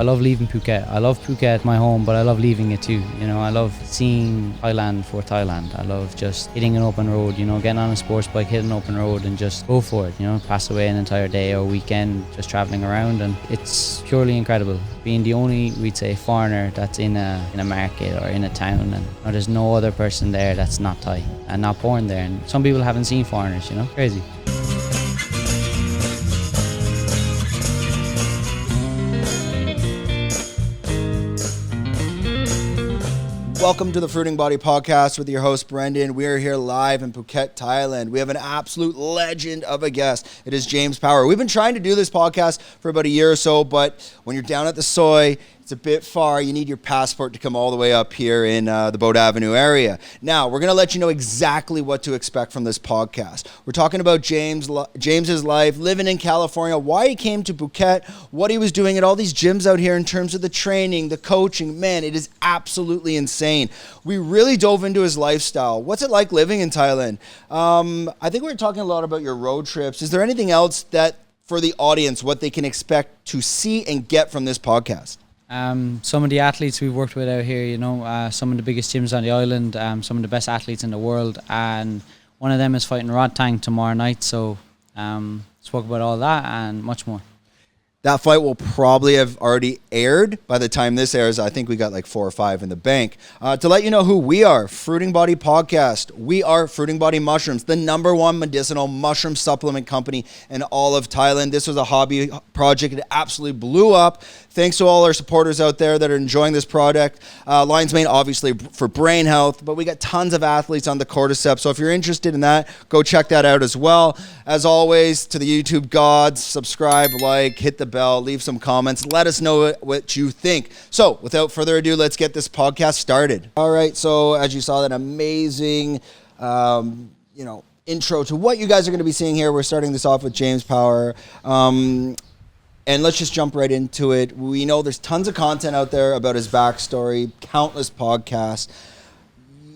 love leaving Phuket. I love Phuket, my home, but I love leaving it too. You know, I love seeing Thailand for Thailand. I love just hitting an open road, you know, getting on a sports bike, hit an open road and just go for it, you know, pass away an entire day or weekend just traveling around, and it's purely incredible. Being the only, we'd say, foreigner that's in a market or in a town, and you know, there's no other person there that's not Thai and not born there. And some people haven't seen foreigners, you know, crazy. Welcome to the Fruiting Body Podcast with your host, Brendan. We are here live in Phuket, Thailand. We have an absolute legend of a guest. It is James Power. We've been trying to do this podcast for about a year or so, but when you're down at the Soy, it's a bit far. You need your passport to come all the way up here in the Boat Avenue area. Now, we're going to let you know exactly what to expect from this podcast. We're talking about James's life, living in California, why he came to Phuket, what he was doing at all these gyms out here in terms of the training, the coaching. Man, it is absolutely insane. We really dove into his lifestyle. What's it like living in Thailand? I think we were talking a lot about your road trips. Is there anything else that, for the audience, what they can expect to see and get from this podcast? Some of the athletes we've worked with out here, you know, some of the biggest gyms on the island, some of the best athletes in the world, and one of them is fighting Rod Tang tomorrow night, so spoke about all that and much more. That fight will probably have already aired by the time this airs. I think we got like 4 or 5 in the bank. To let you know who we are, Fruiting Body Podcast. We are Fruiting Body Mushrooms, the #1 medicinal mushroom supplement company in all of Thailand. This was a hobby project. It absolutely blew up. Thanks to all our supporters out there that are enjoying this product. Lion's Mane, obviously, for brain health, but we got tons of athletes on the cordyceps. So if you're interested in that, go check that out as well. As always, to the YouTube gods, subscribe, like, hit the bell, leave some comments. Let us know what you think. So without further ado, let's get this podcast started. All right. So as you saw, that amazing, intro to what you guys are going to be seeing here. We're starting this off with James Power. And let's just jump right into it. We know there's tons of content out there about his backstory, countless podcasts.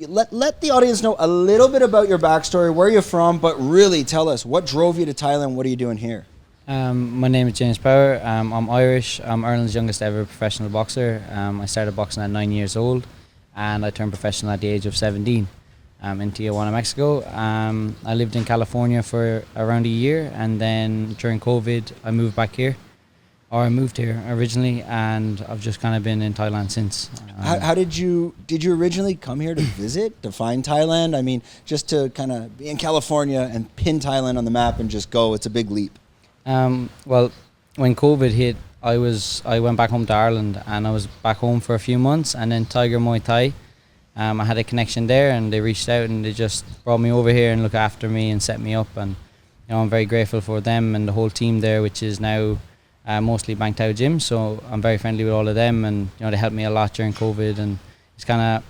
Let the audience know a little bit about your backstory, where you're from, but really tell us what drove you to Thailand. What are you doing here? My name is James Power. I'm Irish. I'm Ireland's youngest ever professional boxer. I started boxing at 9 years old, and I turned professional at the age of 17 in Tijuana, Mexico. I lived in California for around a year, and then during COVID, I moved back here. Or I moved here originally, and I've just kind of been in Thailand since. How did you originally come here to visit, to find Thailand? I mean, just to kind of be in California and pin Thailand on the map and just go, it's a big leap. Well, when COVID hit, I went back home to Ireland, and I was back home for a few months, and then Tiger Muay Thai, I had a connection there, and they reached out and they just brought me over here and looked after me and set me up, and you know, I'm very grateful for them and the whole team there, which is now mostly Bangtao gym, so I'm very friendly with all of them, and you know, they helped me a lot during COVID. And it's kind of,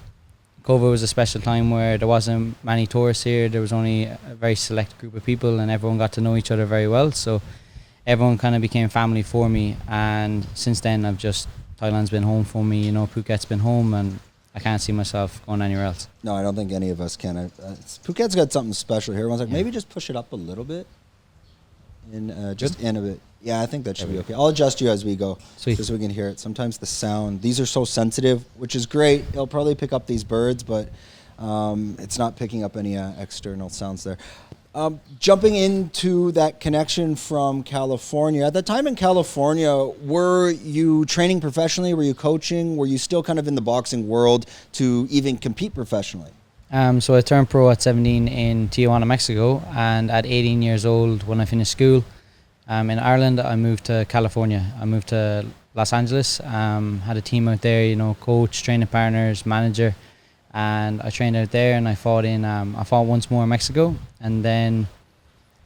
COVID was a special time where there wasn't many tourists here. There was only a very select group of people, and everyone got to know each other very well, so everyone kind of became family for me. And since then, Thailand's been home for me, you know, Phuket's been home, and I can't see myself going anywhere else. No, I don't think any of us can. Phuket's got something special here. Everyone's like, maybe just push it up a little bit, and just in a bit. Yeah, I think that should be okay. I'll adjust you as we go. Sweet. Just so we can hear it. Sometimes the sound, these are so sensitive, which is great. It'll probably pick up these birds, but it's not picking up any external sounds there. Jumping into that connection from California, at the time in California, were you training professionally? Were you coaching? Were you still kind of in the boxing world to even compete professionally? So I turned pro at 17 in Tijuana, Mexico, and at 18 years old, when I finished school, in Ireland, I moved to California. I moved to Los Angeles, had a team out there, you know, coach, training partners, manager, and I trained out there, and I fought once more in Mexico, and then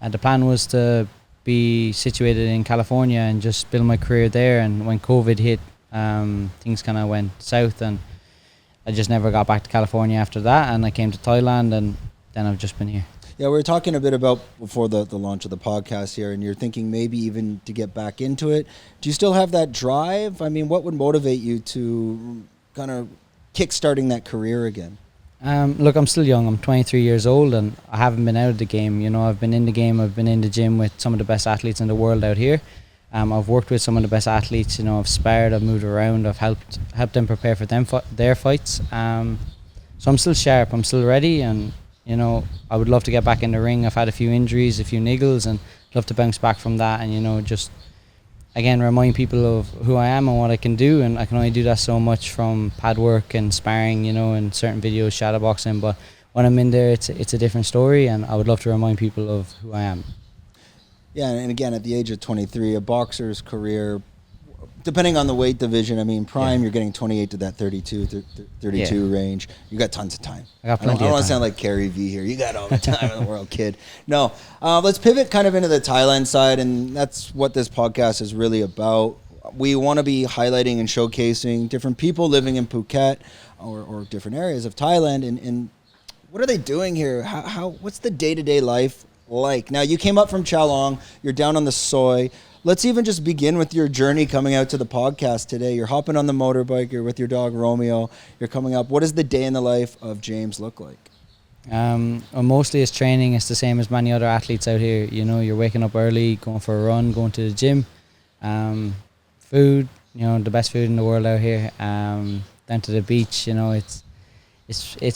the plan was to be situated in California and just build my career there. And when COVID hit, things kind of went south, and I just never got back to California after that, and I came to Thailand, and then I've just been here. Yeah, we were talking a bit about before the launch of the podcast here, and you're thinking maybe even to get back into it. Do you still have that drive? I mean, what would motivate you to kind of kickstarting that career again? Look, I'm still young. I'm 23 years old, and I haven't been out of the game. You know, I've been in the game. I've been in the gym with some of the best athletes in the world out here. I've worked with some of the best athletes. You know, I've sparred, I've moved around, I've helped them prepare for their fights. So I'm still sharp, I'm still ready, and you know, I would love to get back in the ring. I've had a few injuries, a few niggles, and love to bounce back from that, and you know, just again remind people of who I am and what I can do. And I can only do that so much from pad work and sparring, you know, and certain videos, shadowboxing. But when I'm in there, it's a different story, and I would love to remind people of who I am. Yeah, and again, at the age of 23, a boxer's career, depending on the weight division, I mean, prime, you're getting 28 to that 32 range. You got tons of time. I got plenty I don't of want to time. sound like Kerry V here. You got all the time in the world, kid. No, let's pivot kind of into the Thailand side, and that's what this podcast is really about. We want to be highlighting and showcasing different people living in Phuket or different areas of Thailand, and what are they doing here? What's the day-to-day life like? Now, you came up from Chalong. You're down on the Soy. Let's even just begin with your journey coming out to the podcast today. You're hopping on the motorbike. You're with your dog, Romeo. You're coming up. What does the day in the life of James look like? Well, mostly it's training. It's the same as many other athletes out here. You know, you're waking up early, going for a run, going to the gym. Food, you know, the best food in the world out here. Down to the beach, you know, it's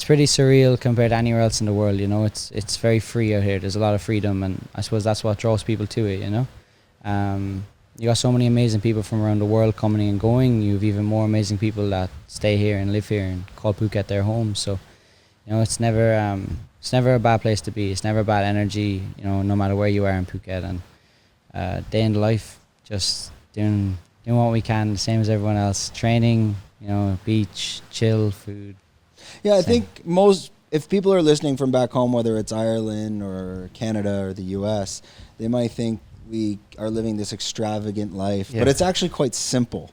pretty surreal compared to anywhere else in the world. You know, it's very free out here. There's a lot of freedom, and I suppose that's what draws people to it. You know. You got so many amazing people from around the world coming and going. You have even more amazing people that stay here and live here and call Phuket their home. So, you know, it's never a bad place to be. It's never a bad energy, you know, no matter where you are in Phuket. And day in the life, just doing what we can, the same as everyone else. Training, you know, beach, chill, food. Yeah, I think if people are listening from back home, whether it's Ireland or Canada or the US, they might think we are living this extravagant life, but it's actually quite simple.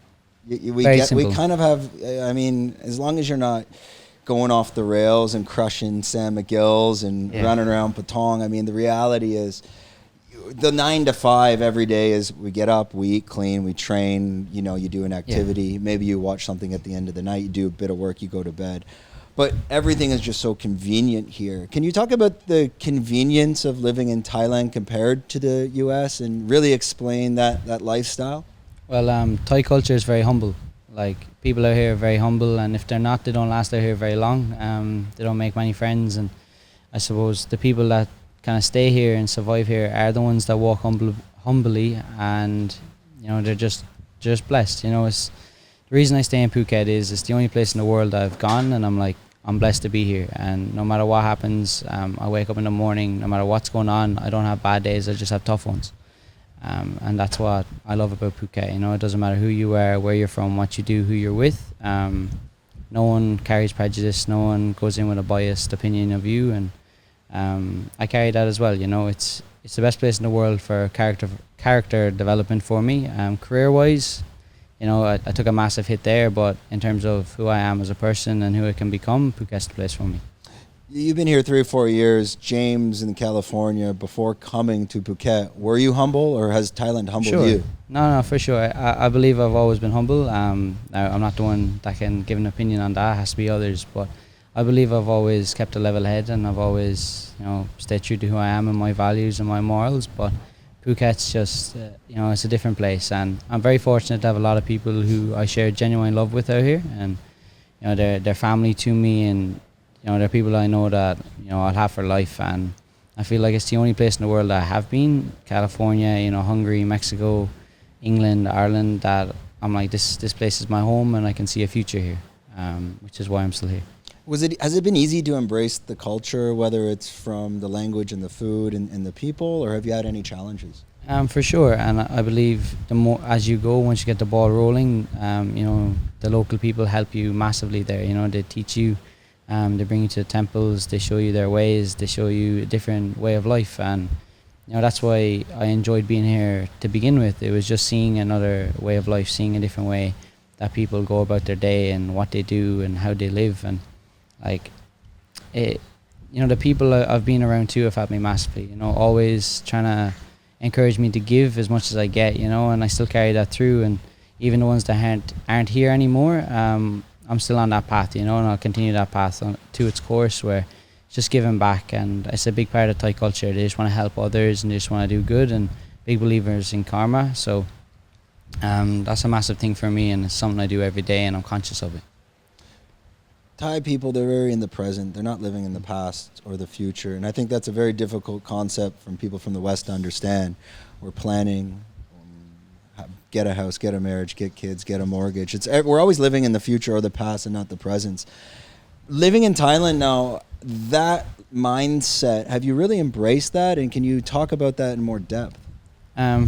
Simple. We kind of have, I mean, as long as you're not going off the rails and crushing San Miguel's and running around Patong, I mean, the reality is the 9 to 5 every day is we get up, we eat clean, we train, you know, you do an activity, maybe you watch something at the end of the night, you do a bit of work, you go to bed. But everything is just so convenient here. Can you talk about the convenience of living in Thailand compared to the US and really explain that lifestyle? Well, Thai culture is very humble. Like, people out here are very humble, and if they're not, they don't last out here very long. They don't make many friends, and I suppose the people that kind of stay here and survive here are the ones that walk humbly, and you know, they're just blessed. You know, it's the reason I stay in Phuket is it's the only place in the world I've gone, and I'm blessed to be here. And no matter what happens, I wake up in the morning, no matter what's going on, I don't have bad days, I just have tough ones. And that's what I love about Phuket. You know, it doesn't matter who you are, where you're from, what you do, who you're with. No one carries prejudice, no one goes in with a biased opinion of you, and I carry that as well. You know, it's the best place in the world for character development for me. Career-wise, you know, I took a massive hit there, but in terms of who I am as a person and who I can become, Phuket's the place for me. You've been here 3 or 4 years, James in California, before coming to Phuket. Were you humble, or has Thailand humbled you? No, for sure. I believe I've always been humble. Now, I'm not the one that can give an opinion on that. It has to be others. But I believe I've always kept a level head, and I've always, you know, stayed true to who I am and my values and my morals. But Phuket's just, you know, it's a different place, and I'm very fortunate to have a lot of people who I share genuine love with out here, and you know, they're family to me, and you know, they're people I know that, you know, I'll have for life. And I feel like it's the only place in the world that I have been, California, you know, Hungary, Mexico, England, Ireland, that I'm like, this place is my home, and I can see a future here, which is why I'm still here. Has it been easy to embrace the culture, whether it's from the language and the food and the people, or have you had any challenges? For sure, and I believe the more as you go, once you get the ball rolling, you know, the local people help you massively there. You know, they teach you, they bring you to the temples, they show you their ways, they show you a different way of life, and you know, that's why I enjoyed being here to begin with. It was just seeing another way of life, seeing a different way that people go about their day and what they do and how they live. And like, it, you know, the people I've been around too have helped me massively, you know, always trying to encourage me to give as much as I get, you know, and I still carry that through. And even the ones that aren't here anymore, I'm still on that path, you know, and I'll continue that path to its course, where it's just giving back. And it's a big part of Thai culture. They just want to help others, and they just want to do good, and big believers in karma. So That's a massive thing for me, and it's something I do every day, and I'm conscious of it. Thai people, they're very in the present. They're not living in the past or the future. And I think that's a very difficult concept from people from the West to understand. We're planning, get a house, get a marriage, get kids, get a mortgage. We're always living in the future or the past and not the present. Living in Thailand now, that mindset, have you really embraced that? And can you talk about that in more depth?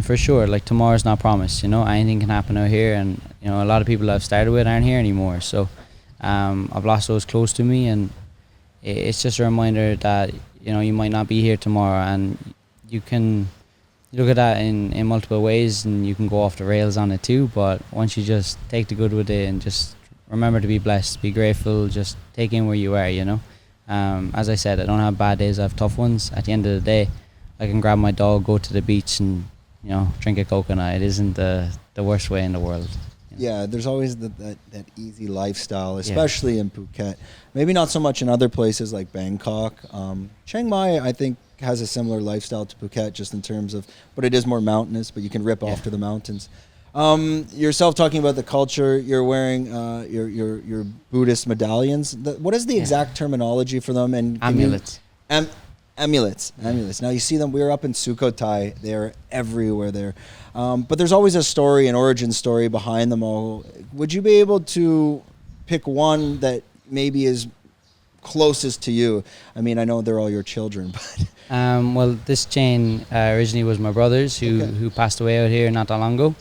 For sure, like tomorrow's not promised, anything can happen out here, and a lot of people I've started with aren't here anymore, so I've lost those close to me, and it's just a reminder that you might not be here tomorrow, and you can look at that in multiple ways, and you can go off the rails on it too, but once you just take the good with it and just remember to be blessed, be grateful, just take in where you are, as I said, I don't have bad days, I have tough ones. At the end of the day, I can grab my dog, go to the beach, and drink a coconut. It isn't the worst way in the world. Yeah, there's always that easy lifestyle, especially in Phuket. Maybe not so much in other places like Bangkok. Chiang Mai, I think, has a similar lifestyle to Phuket, just in terms of, but it is more mountainous, but you can rip off to the mountains. Yourself talking about the culture, you're wearing your Buddhist medallions. What is the exact terminology for them? And Amulets. Amulets. Now you see them. We were up in Sukhothai. They're everywhere there. But there's always a story, an origin story behind them all. Would you be able to pick one that maybe is closest to you? I mean, I know they're all your children, but well, this chain originally was my brother's, who passed away out here not that long ago.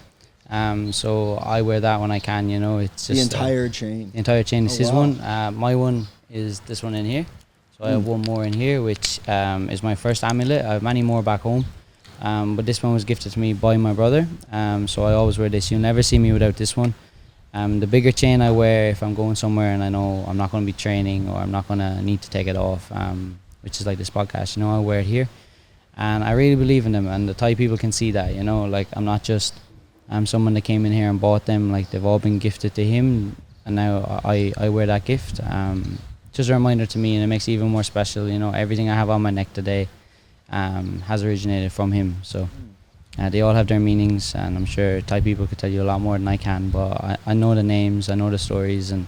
So I wear that when I can. It's just the entire chain. The entire chain is his one. My one is this one in here. So I have one more in here, which is my first amulet. I have many more back home, but this one was gifted to me by my brother. So I always wear this. You'll never see me without this one. The bigger chain I wear if I'm going somewhere and I know I'm not going to be training or I'm not going to need to take it off, which is like this podcast. I wear it here, and I really believe in them. And the Thai people can see that. Like I'm not just someone that came in here and bought them. Like they've all been gifted to him, and now I wear that gift. Just a reminder to me, and it makes it even more special. Everything I have on my neck today has originated from him. So they all have their meanings, and I'm sure Thai people could tell you a lot more than I can, but I know the names, I know the stories, and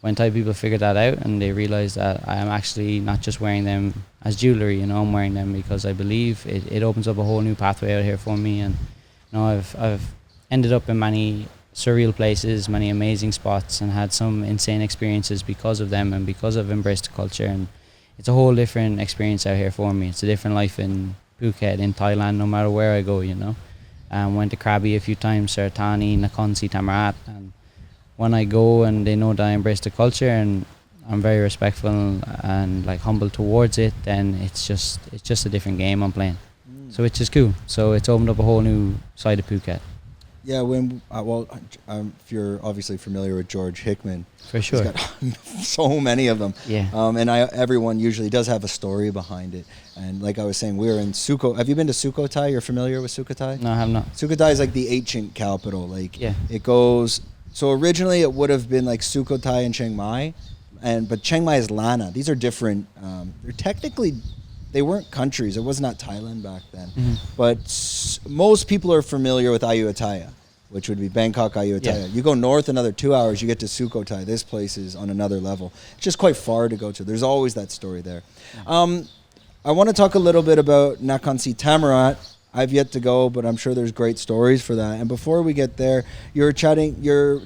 when Thai people figure that out and they realize that I am actually not just wearing them as jewelry, I'm wearing them because I believe it opens up a whole new pathway out here for me. And I've ended up in many surreal places, many amazing spots, and had some insane experiences because of them and because I've embraced the culture. And it's a whole different experience out here for me. It's a different life in Phuket, in Thailand, no matter where I go, Went to Krabi a few times, Saratani, Nakhon Si Thammarat, and when I go and they know that I embrace the culture and I'm very respectful and like humble towards it, then it's just a different game I'm playing. So it's just cool. So it's opened up a whole new side of Phuket. Yeah, if you're obviously familiar with George Hickman, for sure, he's got so many of them. Yeah. And everyone usually does have a story behind it. And like I was saying, we were in Sukho. Have you been to Sukhothai? You're familiar with Sukhothai? No, I have not. Sukhothai is like the ancient capital. It goes. So originally it would have been like Sukhothai and Chiang Mai, but Chiang Mai is Lana. These are different. They're technically. They weren't countries. It was not Thailand back then. Mm-hmm. But most people are familiar with Ayutthaya, which would be Bangkok, Ayutthaya. Yeah. You go north another 2 hours, you get to Sukhothai. This place is on another level. It's just quite far to go to. There's always that story there. I want to talk a little bit about Nakhon Si Thammarat. I've yet to go, but I'm sure there's great stories for that. And before we get there, you're chatting.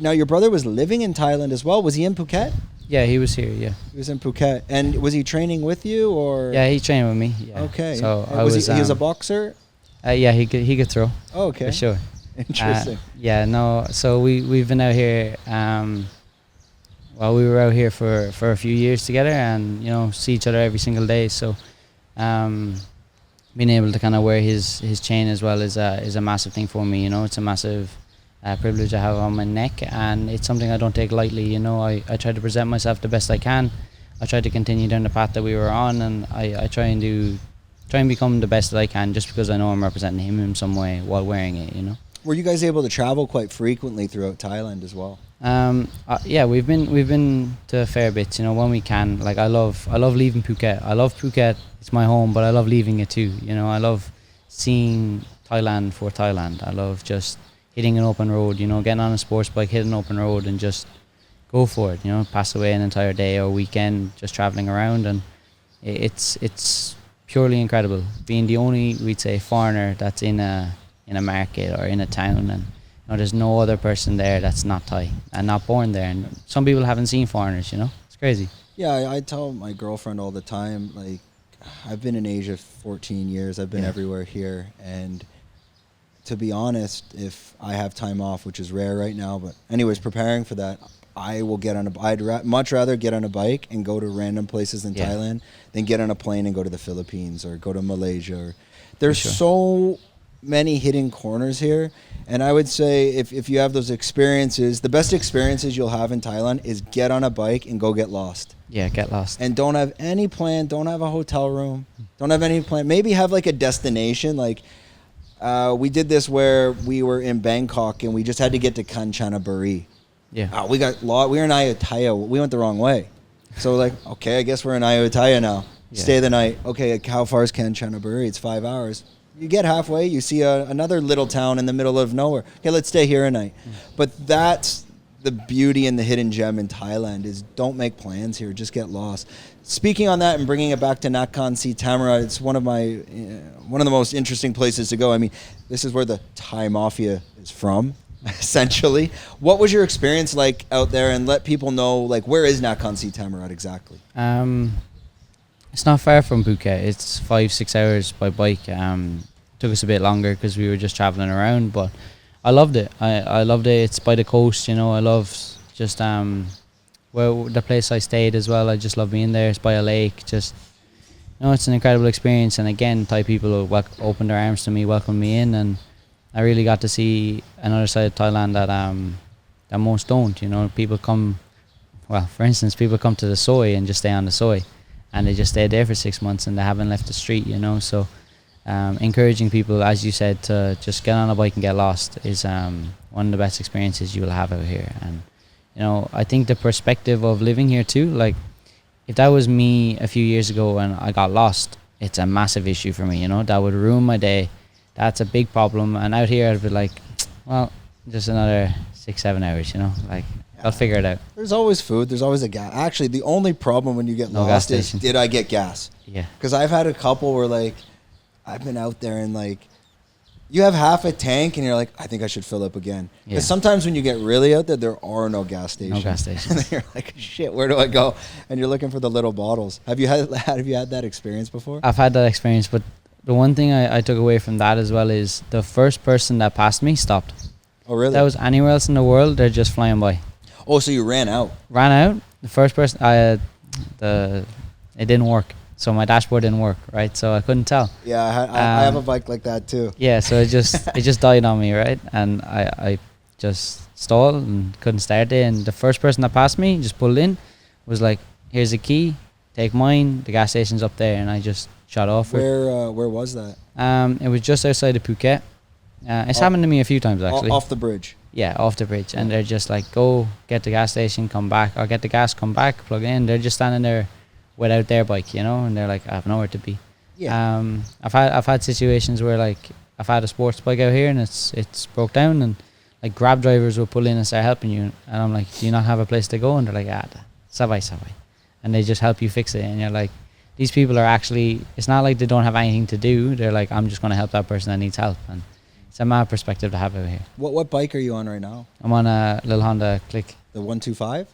Now your brother was living in Thailand as well. Was he in Phuket? Yeah, he was here, yeah. He was in Phuket. And was he training with you, or? Yeah, he trained with me, yeah. Okay. So he was a boxer? Yeah, he could throw. Oh, okay. For sure. Interesting. So we've been out here, we were out here for a few years together and, see each other every single day. So being able to kind of wear his chain as well is a massive thing for me, It's a massive privilege I have on my neck, and it's something I don't take lightly. I try to present myself the best I can. I try to continue down the path that we were on, and I try and become the best that I can, just because I know I'm representing him in some way while wearing it. Were you guys able to travel quite frequently throughout Thailand as well? Yeah, we've been to a fair bit. When we can. Like I love leaving Phuket. I love Phuket. It's my home, but I love leaving it too. I love seeing Thailand for Thailand. I love just hitting an open road, you know, getting on a sports bike, hit an open road and just go for it, you know, pass away an entire day or weekend just traveling around. And it's purely incredible being the only, we'd say, foreigner that's in a market or in a town, and you know, there's no other person there that's not Thai and not born there. And some people haven't seen foreigners, you know, it's crazy. Yeah, I tell my girlfriend all the time, like, I've been in Asia 14 years. I've been everywhere here. And to be honest, if I have time off, which is rare right now, but anyways, preparing for that, I will get on I'd much rather get on a bike and go to random places in Thailand than get on a plane and go to the Philippines or go to Malaysia. There's so many hidden corners here. And I would say if you have those experiences, the best experiences you'll have in Thailand is get on a bike and go get lost. Yeah, get lost. And don't have any plan, don't have a hotel room, don't have any plan. Maybe have like a destination. Like we did this where we were in Bangkok and we just had to get to Kanchanaburi. Yeah. We got lost. We were in Ayutthaya. We went the wrong way. So like, okay, I guess we're in Ayutthaya now. Yeah. Stay the night. Okay, like how far is Kanchanaburi? It's 5 hours. You get halfway, you see another little town in the middle of nowhere. Okay, let's stay here a night. But that's the beauty and the hidden gem in Thailand is don't make plans here, just get lost. Speaking on that and bringing it back to Nakhon Si Thammarat, it's one of the most interesting places to go. I mean, this is where the Thai mafia is from, essentially. What was your experience like out there, and let people know, like, where is Nakhon Si Thammarat exactly? It's not far from Phuket. It's 5-6 hours by bike. Took us a bit longer because we were just traveling around, but I loved it. I loved it. It's by the coast, you know. I love just well, the place I stayed as well. I just love being there. It's by a lake. Just, you know, it's an incredible experience. And again, Thai people opened their arms to me, welcomed me in, and I really got to see another side of Thailand that most don't. You know, people come. Well, for instance, people come to the Soi and just stay on the Soi. And they just stayed there for 6 months and they haven't left the street, you know. So encouraging people, as you said, to just get on a bike and get lost is one of the best experiences you will have out here. And, you know, I think the perspective of living here too, like if that was me a few years ago and I got lost, it's a massive issue for me, you know. That would ruin my day. That's a big problem. And out here I'd be like, well, just another 6-7 hours, you know, like I'll figure it out. There's always food. There's always a gas. Actually, the only problem when you get lost is, did I get gas? Yeah. Because I've had a couple where, like, I've been out there and, like, you have half a tank and you're like, I think I should fill up again. Because sometimes when you get really out there are no gas stations. No gas stations. And you're like, shit, where do I go? And you're looking for the little bottles. Have you had that experience before? I've had that experience, but the one thing I took away from that as well is the first person that passed me stopped. Oh, really? If that was anywhere else in the world, they're just flying by. Oh, so you ran out? Ran out. The first person, it didn't work. So my dashboard didn't work, right? So I couldn't tell. Yeah, I have a bike like that too. Yeah, so it just died on me, right? And I just stalled and couldn't start it. And the first person that passed me just pulled in, was like, "Here's the key, take mine. The gas station's up there." And I just shot off. Where was that? It was just outside of Phuket. It's happened to me a few times actually. Off the bridge. Yeah, off the bridge. And they're just like, go get the gas station, come back, or get the gas, come back, plug in. They're just standing there without their bike, you know, and they're like, I have nowhere to be. Yeah. I've had situations where, like, I've had a sports bike out here and it's broke down, and like Grab drivers will pull in and start helping you, and I'm like, do you not have a place to go? And they're like, savai. And they just help you fix it, and you're like, these people are actually, it's not like they don't have anything to do. They're like, I'm just going to help that person that needs help. And it's a mad perspective to have out here. What bike are you on right now? I'm on a little Honda Click. The 125?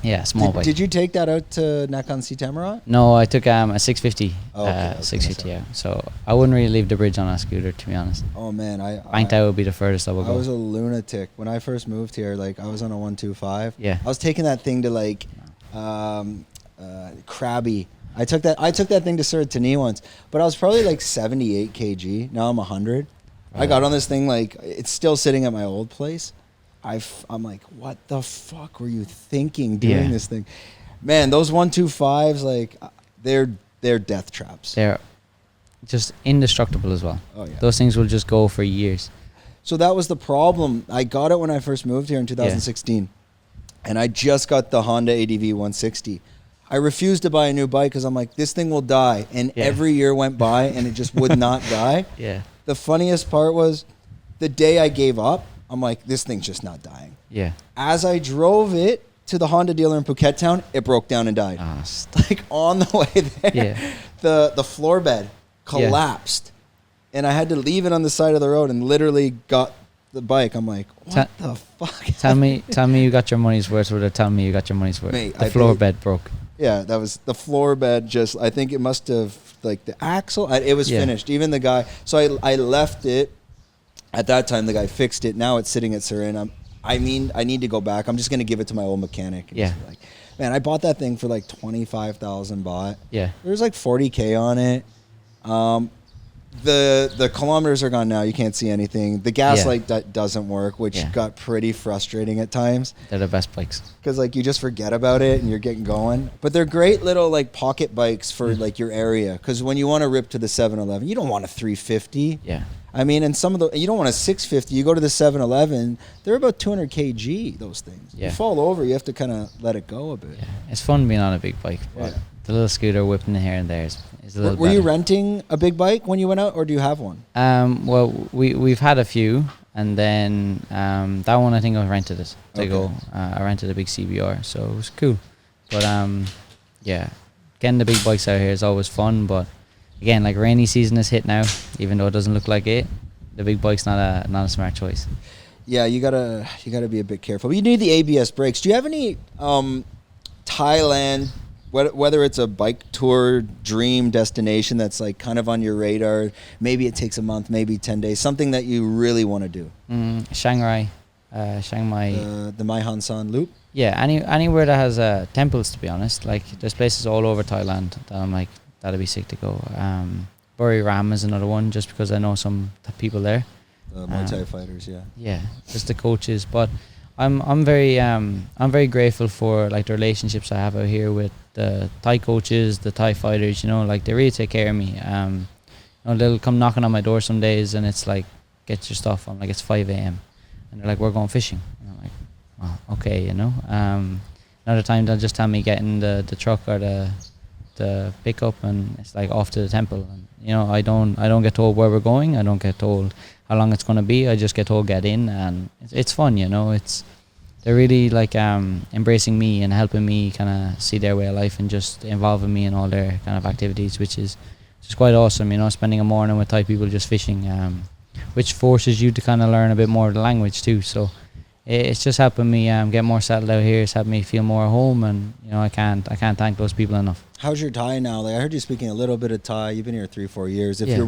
Yeah, small bike. Did you take that out to Nakhon Si Thammarat? No, I took a 650. Okay, 650, yeah. So I wouldn't really leave the bridge on a scooter, to be honest. Oh man, Bangtao would be the furthest I would go. I was a lunatic when I first moved here. Like, I was on a 125. Yeah. I was taking that thing to, like, Krabi. I took that thing to Suratani once, but I was probably like 78 kg. Now I'm 100. I got on this thing, like, it's still sitting at my old place. I'm like, what the fuck were you thinking doing this thing? Man, those 125s, like, they're death traps. They're just indestructible as well. Oh, yeah. Those things will just go for years. So that was the problem. I got it when I first moved here in 2016. And I just got the Honda ADV 160. I refused to buy a new bike because I'm like, this thing will die. And every year went by and it just would not die. Yeah. The funniest part was the day I gave up, I'm like, this thing's just not dying. Yeah. As I drove it to the Honda dealer in Phuket Town, it broke down and died. Like on the way there, the floor bed collapsed, and I had to leave it on the side of the road and literally got the bike. I'm like, what the fuck? Tell me you got your money's worth, or tell me you got your money's worth. Mate, the floor bed broke. Yeah, that was the floor bed. Just, I think it must have, like, the axle. It was finished. Even the guy. So I left it. At that time, the guy fixed it. Now it's sitting at Surin. I need to go back. I'm just gonna give it to my old mechanic. And like, man, I bought that thing for like 25,000 baht. Yeah. There's like 40K on it. The kilometers are gone now. You can't see anything. The gas light doesn't work, which got pretty frustrating at times. They're the best bikes. Because like you just forget about it and you're getting going. But they're great little like pocket bikes for like your area. Because when you want to rip to the 7-Eleven, you don't want a 350. Yeah. I mean, and you don't want a 650. You go to the 7-Eleven, they're about 200 kg, those things. Yeah. You fall over, you have to kind of let it go a bit. Yeah. It's fun being on a big bike, but the little scooter whipping here and there is a little Were you renting a big bike when you went out, or do you have one? Well, we've had a few, and then that one I think I rented it to go. I rented a big CBR, so it was cool. But getting the big bikes out here is always fun, but again, like rainy season is hit now, even though it doesn't look like it. The big bike's not a smart choice. Yeah, you gotta be a bit careful. But you need the ABS brakes. Do you have any Thailand, whether it's a bike tour dream destination that's like kind of on your radar? Maybe it takes a month, maybe 10 days. Something that you really want to do. Chiang Mai. The Mai Han San Loop. Yeah, anywhere that has temples. To be honest, like there's places all over Thailand that I'm like, that'd be sick to go. Buri Ram is another one, just because I know some people there. The Muay Thai fighters, yeah. Yeah, just the coaches. But I'm very grateful for like the relationships I have out here with the Thai coaches, the Thai fighters. You know, like they really take care of me. They'll come knocking on my door some days, and it's like, get your stuff. I'm like, it's 5 a.m. and they're like, we're going fishing. And I'm like, oh, okay, you know. Another time they'll just tell me get in the truck or the pickup, and it's like off to the temple. And you know, I don't get told where we're going. I don't get told how long it's going to be. I just get told get in, and it's fun, you know. They're really like embracing me and helping me kind of see their way of life, and just involving me in all their kind of activities, which is just quite awesome, you know. Spending a morning with Thai people just fishing, which forces you to kind of learn a bit more of the language too. So it's just helping me get more settled out here. It's helping me feel more at home, and you know, I can't thank those people enough. How's your Thai now? Like, I heard you speaking a little bit of Thai. You've been here 3-4 years. If you're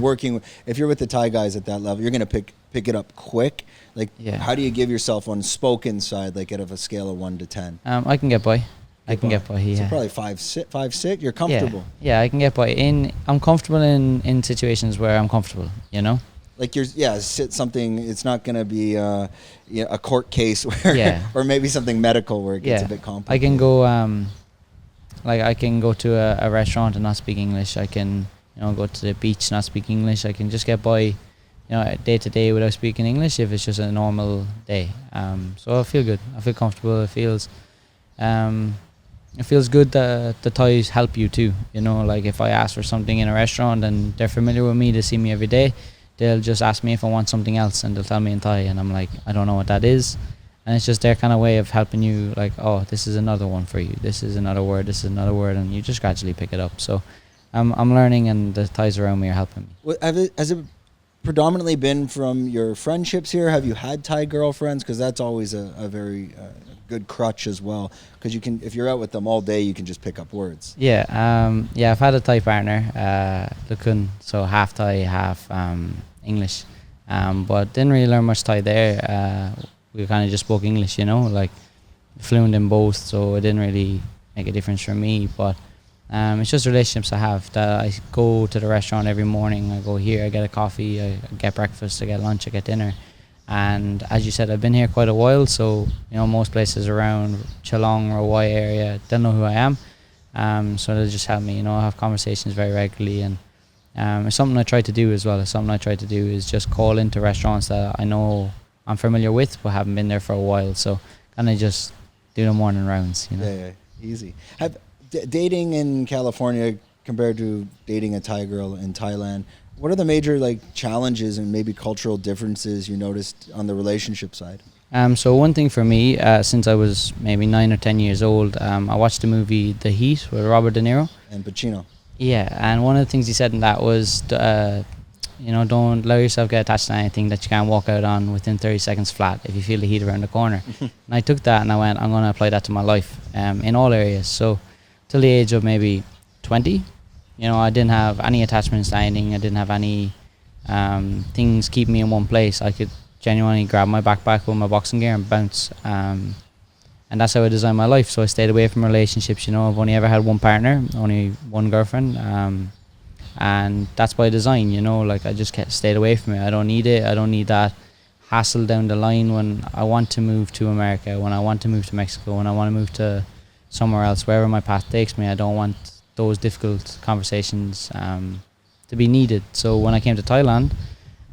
with the Thai guys at that level, you're gonna pick it up quick. Like, how do you give yourself on spoken side, like out of a scale of 1 to 10? I can get by. I can get by. Yeah. So probably 5, 6. You're comfortable. Yeah, I can get by. I'm comfortable in situations where I'm comfortable. You know. Like something. It's not gonna be a court case where, or maybe something medical where it gets a bit complicated. I can go. I can go to a restaurant and not speak English. I can, go to the beach, not speak English. I can just get by, day to day without speaking English if it's just a normal day. So I feel good. I feel comfortable. It feels good that the Thais help you too. Like if I ask for something in a restaurant and they're familiar with me, they see me every day, they'll just ask me if I want something else, and they'll tell me in Thai, and I'm like, I don't know what that is. And it's just their kind of way of helping you, like, oh, this is another one for you. This is another word. This is another word, and you just gradually pick it up. So I'm learning, and the Thais around me are helping me. Has it predominantly been from your friendships here? Have you had Thai girlfriends? Because that's always a very good crutch as well. Because you can, if you're out with them all day, you can just pick up words. Yeah, I've had a Thai partner, Lukun, so half Thai, half English, but didn't really learn much Thai there. We kind of just spoke English, like fluent in both, so it didn't really make a difference for me. But it's just relationships I have, that I go to the restaurant every morning. I go here, I get a coffee, I get breakfast, I get lunch, I get dinner. And as you said, I've been here quite a while, so most places around Chalong or Muay area don't know who I am. So they'll just help me, I have conversations very regularly. And it's something I try to do as well. It's something I try to do is just call into restaurants that I know I'm familiar with, but haven't been there for a while. So kind of just do the morning rounds, Yeah, easy. Dating in California compared to dating a Thai girl in Thailand, What are the major like challenges and maybe cultural differences you noticed on the relationship side? So one thing for me, since I was maybe 9 or 10 years old, I watched the movie The Heat with Robert De Niro. And Pacino. Yeah, and one of the things he said in that was, don't allow yourself to get attached to anything that you can't walk out on within 30 seconds flat if you feel the heat around the corner. And I took that and I went, I'm going to apply that to my life in all areas. So till the age of maybe 20, I didn't have any attachments to anything. I didn't have any things keeping me in one place. I could genuinely grab my backpack with my boxing gear and bounce. And that's how I designed my life. So I stayed away from relationships. I've only ever had one partner, only one girlfriend. And that's by design, I just stayed away from it. I don't need it. I don't need that hassle down the line when I want to move to America, when I want to move to Mexico, when I want to move to somewhere else, wherever my path takes me. I don't want those difficult conversations to be needed. So when I came to Thailand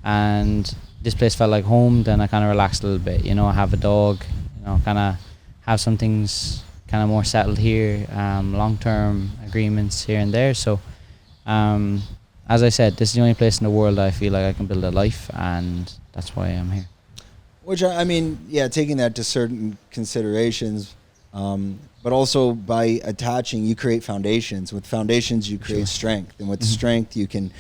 and this place felt like home, then I kind of relaxed a little bit. I have a dog, kind of have some things kind of more settled here, long-term agreements here and there. So as I said, this is the only place in the world I feel like I can build a life, and that's why I'm here. Which, taking that to certain considerations, but also by attaching, you create foundations. With foundations, you create strength. And with strength, you can,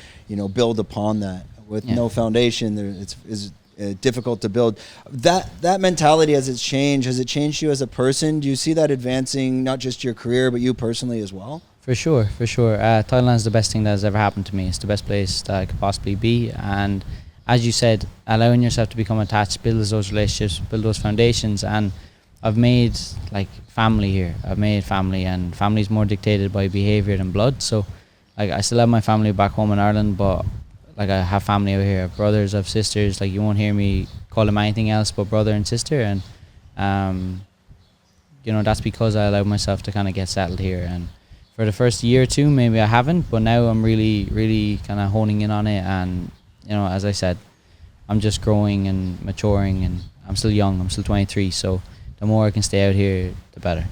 build upon that. With no foundation, it's difficult to build. That mentality, has it changed you as a person? Do you see that advancing not just your career, but you personally as well? For sure. Thailand's the best thing that has ever happened to me. It's the best place that I could possibly be. And as you said, allowing yourself to become attached builds those relationships, build those foundations. And I've made family here. And family's more dictated by behavior than blood. So I still have my family back home in Ireland, but I have family over here. I have brothers, I have sisters. You won't hear me call them anything else but brother and sister. And that's because I allowed myself to kind of get settled here. And for the first year or two, maybe I haven't, but now I'm really, really kind of honing in on it. And, as I said, I'm just growing and maturing, and I'm still young. I'm still 23. So the more I can stay out here, the better.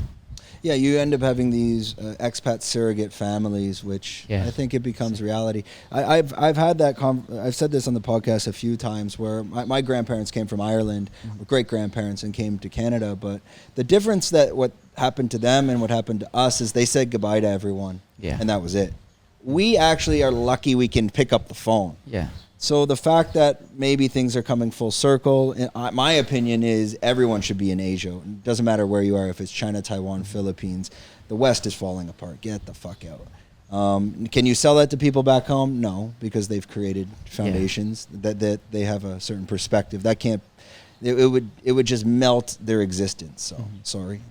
Yeah, you end up having these expat surrogate families, which I think it becomes reality. I've had that. I've said this on the podcast a few times, where my grandparents came from Ireland, or great grandparents, and came to Canada. But the difference that what happened to them and what happened to us is they said goodbye to everyone, and that was it. We actually are lucky we can pick up the phone. Yeah. So the fact that maybe things are coming full circle, in my opinion, is everyone should be in Asia. It doesn't matter where you are, if it's China, Taiwan, Philippines. The West is falling apart. Get the fuck out. Can you sell that to people back home? No, because they've created foundations that they have a certain perspective. That can't. It would just melt their existence. So sorry.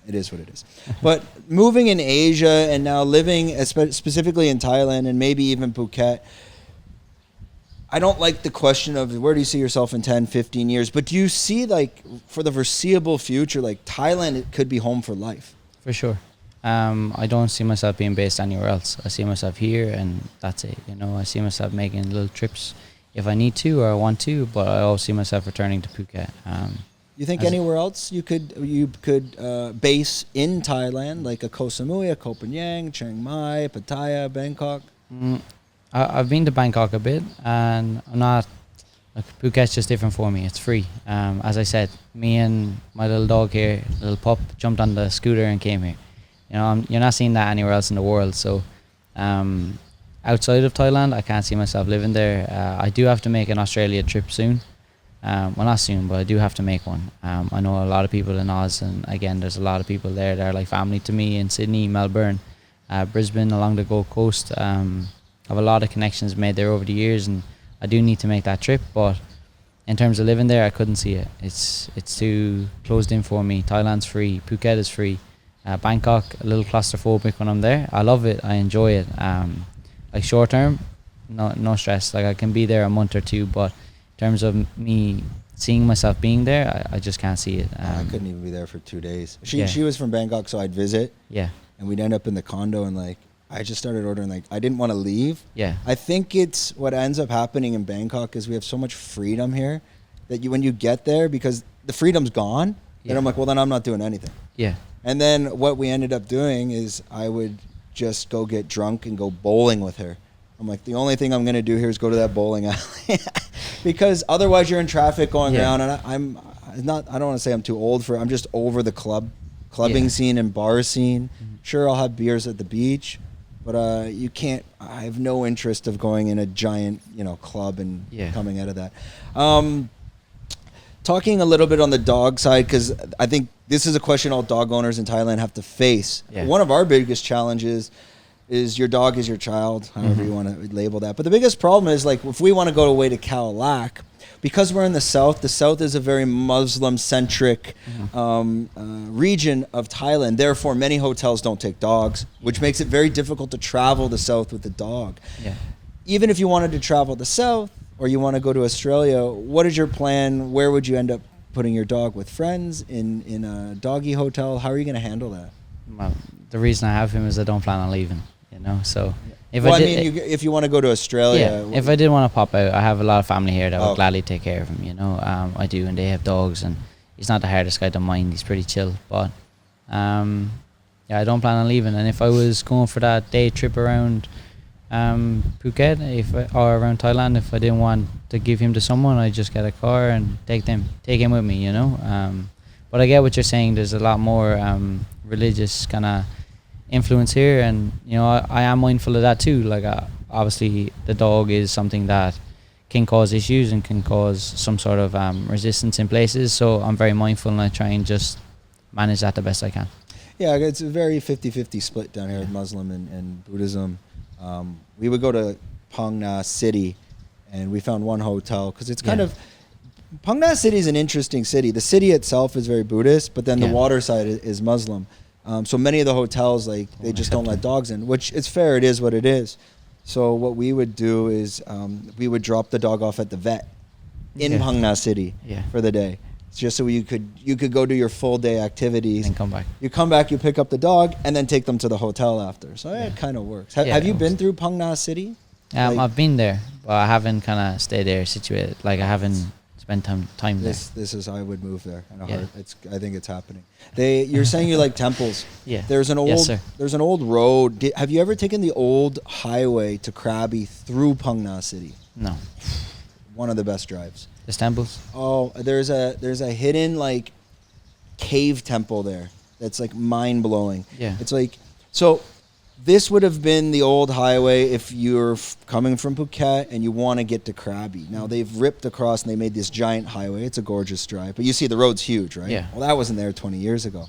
It is what it is. But moving in Asia and now living specifically in Thailand and maybe even Phuket, I don't like the question of where do you see yourself in 10, 15 years, but do you see for the foreseeable future, Thailand, it could be home for life? For sure. I don't see myself being based anywhere else. I see myself here and that's it. I see myself making little trips if I need to or I want to, but I also see myself returning to Phuket. You think anywhere else you could base in Thailand, like a Koh Samui, a Koh Phangan, Chiang Mai, Pattaya, Bangkok? I've been to Bangkok a bit, and I'm not. Phuket's just different for me. It's free. As I said, me and my little dog here, little pup, jumped on the scooter and came here. You're not seeing that anywhere else in the world. So, outside of Thailand, I can't see myself living there. I do have to make an Australia trip soon. Well, not soon, but I do have to make one. I know a lot of people in Oz, and again, there's a lot of people there that are like family to me in Sydney, Melbourne, Brisbane, along the Gold Coast. I have a lot of connections made there over the years, and I do need to make that trip. But in terms of living there, I couldn't see it. It's too closed in for me. Thailand's free. Phuket is free. Bangkok, a little claustrophobic when I'm there. I love it. I enjoy it. Short term, no stress. I can be there a month or two, but in terms of me seeing myself being there, I just can't see it. I couldn't even be there for 2 days. She was from Bangkok, so I'd visit. Yeah. And we'd end up in the condo, and I just started ordering, I didn't want to leave. Yeah. I think it's what ends up happening in Bangkok is we have so much freedom here that when you get there, because the freedom's gone, and I'm like, well, then I'm not doing anything. Yeah. And then what we ended up doing is I would just go get drunk and go bowling with her. I'm like, the only thing I'm going to do here is go to that bowling alley because otherwise you're in traffic going around, and I'm not, I don't want to say I'm too old for it. I'm just over the clubbing scene and bar scene. Sure, I'll have beers at the beach, but you can't, I have no interest of going in a giant, club and coming out of that. Talking a little bit on the dog side, because I think this is a question all dog owners in Thailand have to face. One of our biggest challenges is your dog is your child, however you want to label that. But the biggest problem is, like, if we want to go away to Khao Lak, because we're in the south is a very Muslim-centric region of Thailand. Therefore, many hotels don't take dogs, which makes it very difficult to travel the south with the dog. Even if you wanted to travel the south, or you want to go to Australia, what is your plan? Where would you end up putting your dog, with friends, in a doggy hotel? How are you going to handle that? Well, the reason I have him is I don't plan on leaving, So if if you want to go to Australia, if I did want to pop out, I have a lot of family here that would gladly take care of him. I do, and they have dogs, and he's not the hardest guy to mind. He's pretty chill, but I don't plan on leaving. And if I was going for that day trip around Phuket, or around Thailand, if I didn't want to give him to someone, I just get a car and take him with me. But I get what you're saying. There's a lot more religious kind of influence here, and I am mindful of that too. Like, obviously the dog is something that can cause issues and can cause some sort of resistance in places, so I'm very mindful, and I try and just manage that the best I can. It's a very 50-50 split down here with Muslim and Buddhism. We would go to Phang Nga City, and we found one hotel, because it's kind of, Phang Nga City is an interesting city. The city itself is very Buddhist, but then the water side is Muslim. So many of the hotels, they just don't let dogs in, which it's fair. It is what it is. So what we would do is we would drop the dog off at the vet in Phang Nga City for the day, just so you could go do your full day activities and come back. You come back, you pick up the dog, and then take them to the hotel after. So it kind of works. Have you been through Phang Nga City? I've been there, but I haven't kind of stayed there situated. Like, I haven't spend time there. This is, I would move there. I think it's happening. You're saying you like temples. There's an old road. Have you ever taken the old highway to Krabi through Phang Nga City? No. One of the best drives. There's temples? Oh, there's a hidden, like, cave temple there that's, like, mind blowing. It's like, so this would have been the old highway if you're coming from Phuket and you want to get to Krabi. Now they've ripped across and they made this giant highway. It's a gorgeous drive, but you see the road's huge, right? Well, that wasn't there 20 years ago.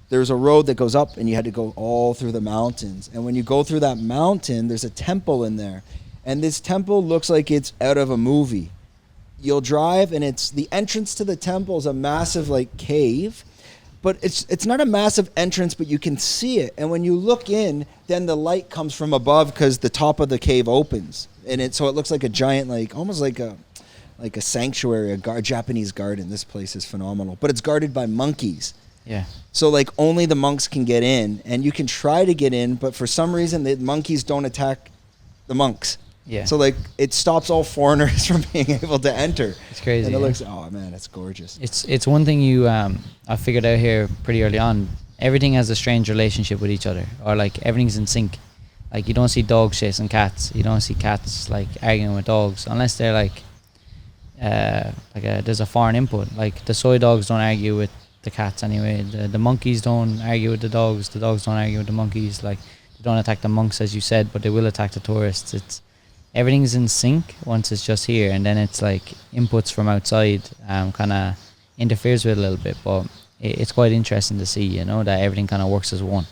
There's a road that goes up, and you had to go all through the mountains. And when you go through that mountain, there's a temple in there. And this temple looks like it's out of a movie. You'll drive, and it's the entrance to the temple is a massive, like, cave. But it's not a massive entrance, but you can see it. And when you look in, then the light comes from above, because the top of the cave opens. And so it looks like a giant, like, almost like a sanctuary, a Japanese garden. This place is phenomenal. But it's guarded by monkeys. So, like, only the monks can get in. And you can try to get in, but for some reason, the monkeys don't attack the monks. So, like, it stops all foreigners from being able to enter. It's crazy. And it looks, oh man, it's gorgeous. It's one thing I figured out here pretty early on. Everything has a strange relationship with each other, or, like, everything's in sync. Like, you don't see dogs chasing cats. You don't see cats, like, arguing with dogs, unless they're like there's a foreign input. Like, the soy dogs don't argue with the cats anyway. The monkeys don't argue with the dogs. The dogs don't argue with the monkeys. Like, they don't attack the monks, as you said, but they will attack the tourists. Everything's in sync once it's just here, and then it's like inputs from outside kind of interferes with it a little bit, but it's quite interesting to see, that everything kind of works as one.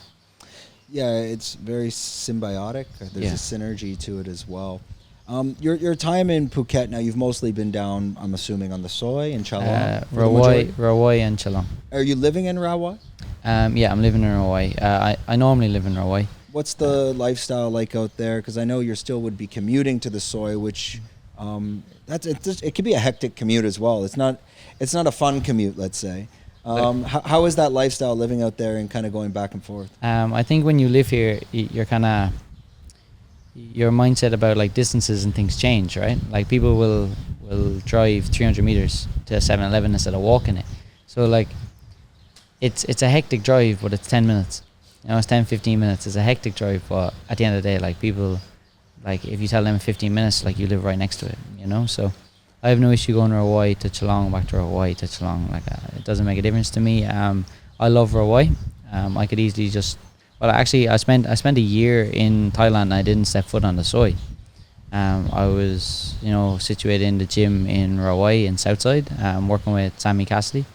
It's very symbiotic. There's a synergy to it as well. Your time in Phuket, now you've mostly been down, I'm assuming, on the Soy and Chalong? Rawai and Chalong. Are you living in Rawai? I'm living in Rawai. I normally live in Rawai. What's the lifestyle like out there? Because I know you still would be commuting to the Soy, which it could be a hectic commute as well. It's not a fun commute, let's say. How is that lifestyle living out there and kind of going back and forth? I think when you live here, you're kind of, your mindset about, like, distances and things change, right? Like, people will drive 300 meters to a 7-Eleven instead of walking it. So, like, it's a hectic drive, but it's 10 minutes. It's 10-15 minutes. It's a hectic drive, but at the end of the day, like, people like if you tell them 15 minutes, like you live right next to it, you know. So I have no issue going to Hawaii to Geelong, back to Hawaii to Geelong. Like it doesn't make a difference to me. I love Hawaii. I could easily just. Well, actually, I spent a year in Thailand and I didn't step foot on the soil. I was, you know, situated in the gym in Hawaii in Southside, working with Sammy Cassidy.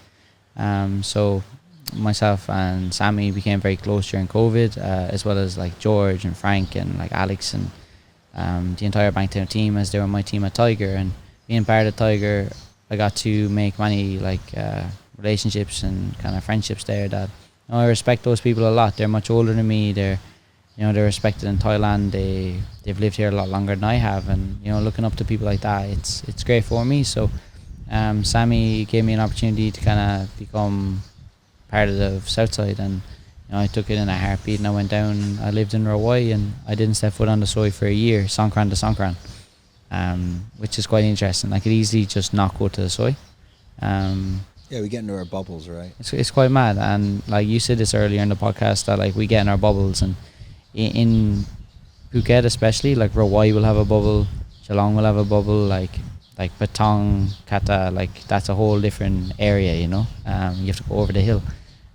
So myself and Sammy became very close during COVID, as well as like George and Frank and like Alex and the entire Bangtao team, as they were my team at Tiger. And being part of Tiger, I got to make many like relationships and kind of friendships there that, you know, I respect those people a lot. They're much older than me. They're respected in Thailand. They've lived here a lot longer than I have, and you know, looking up to people like that, it's great for me. So Sammy gave me an opportunity to kind of become part of the Southside, and you know, I took it in a heartbeat, and I went down. I lived in Hawaii, and I didn't step foot on the soil for a year, Songkran to Songkran, which is quite interesting. I could easily just not go to the soil. Yeah, we get into our bubbles, right? It's quite mad, and like you said this earlier in the podcast, that like we get in our bubbles, and in Phuket especially, like Hawaii will have a bubble, Geelong will have a bubble, like Patong, Kata, like that's a whole different area, you know. You have to go over the hill,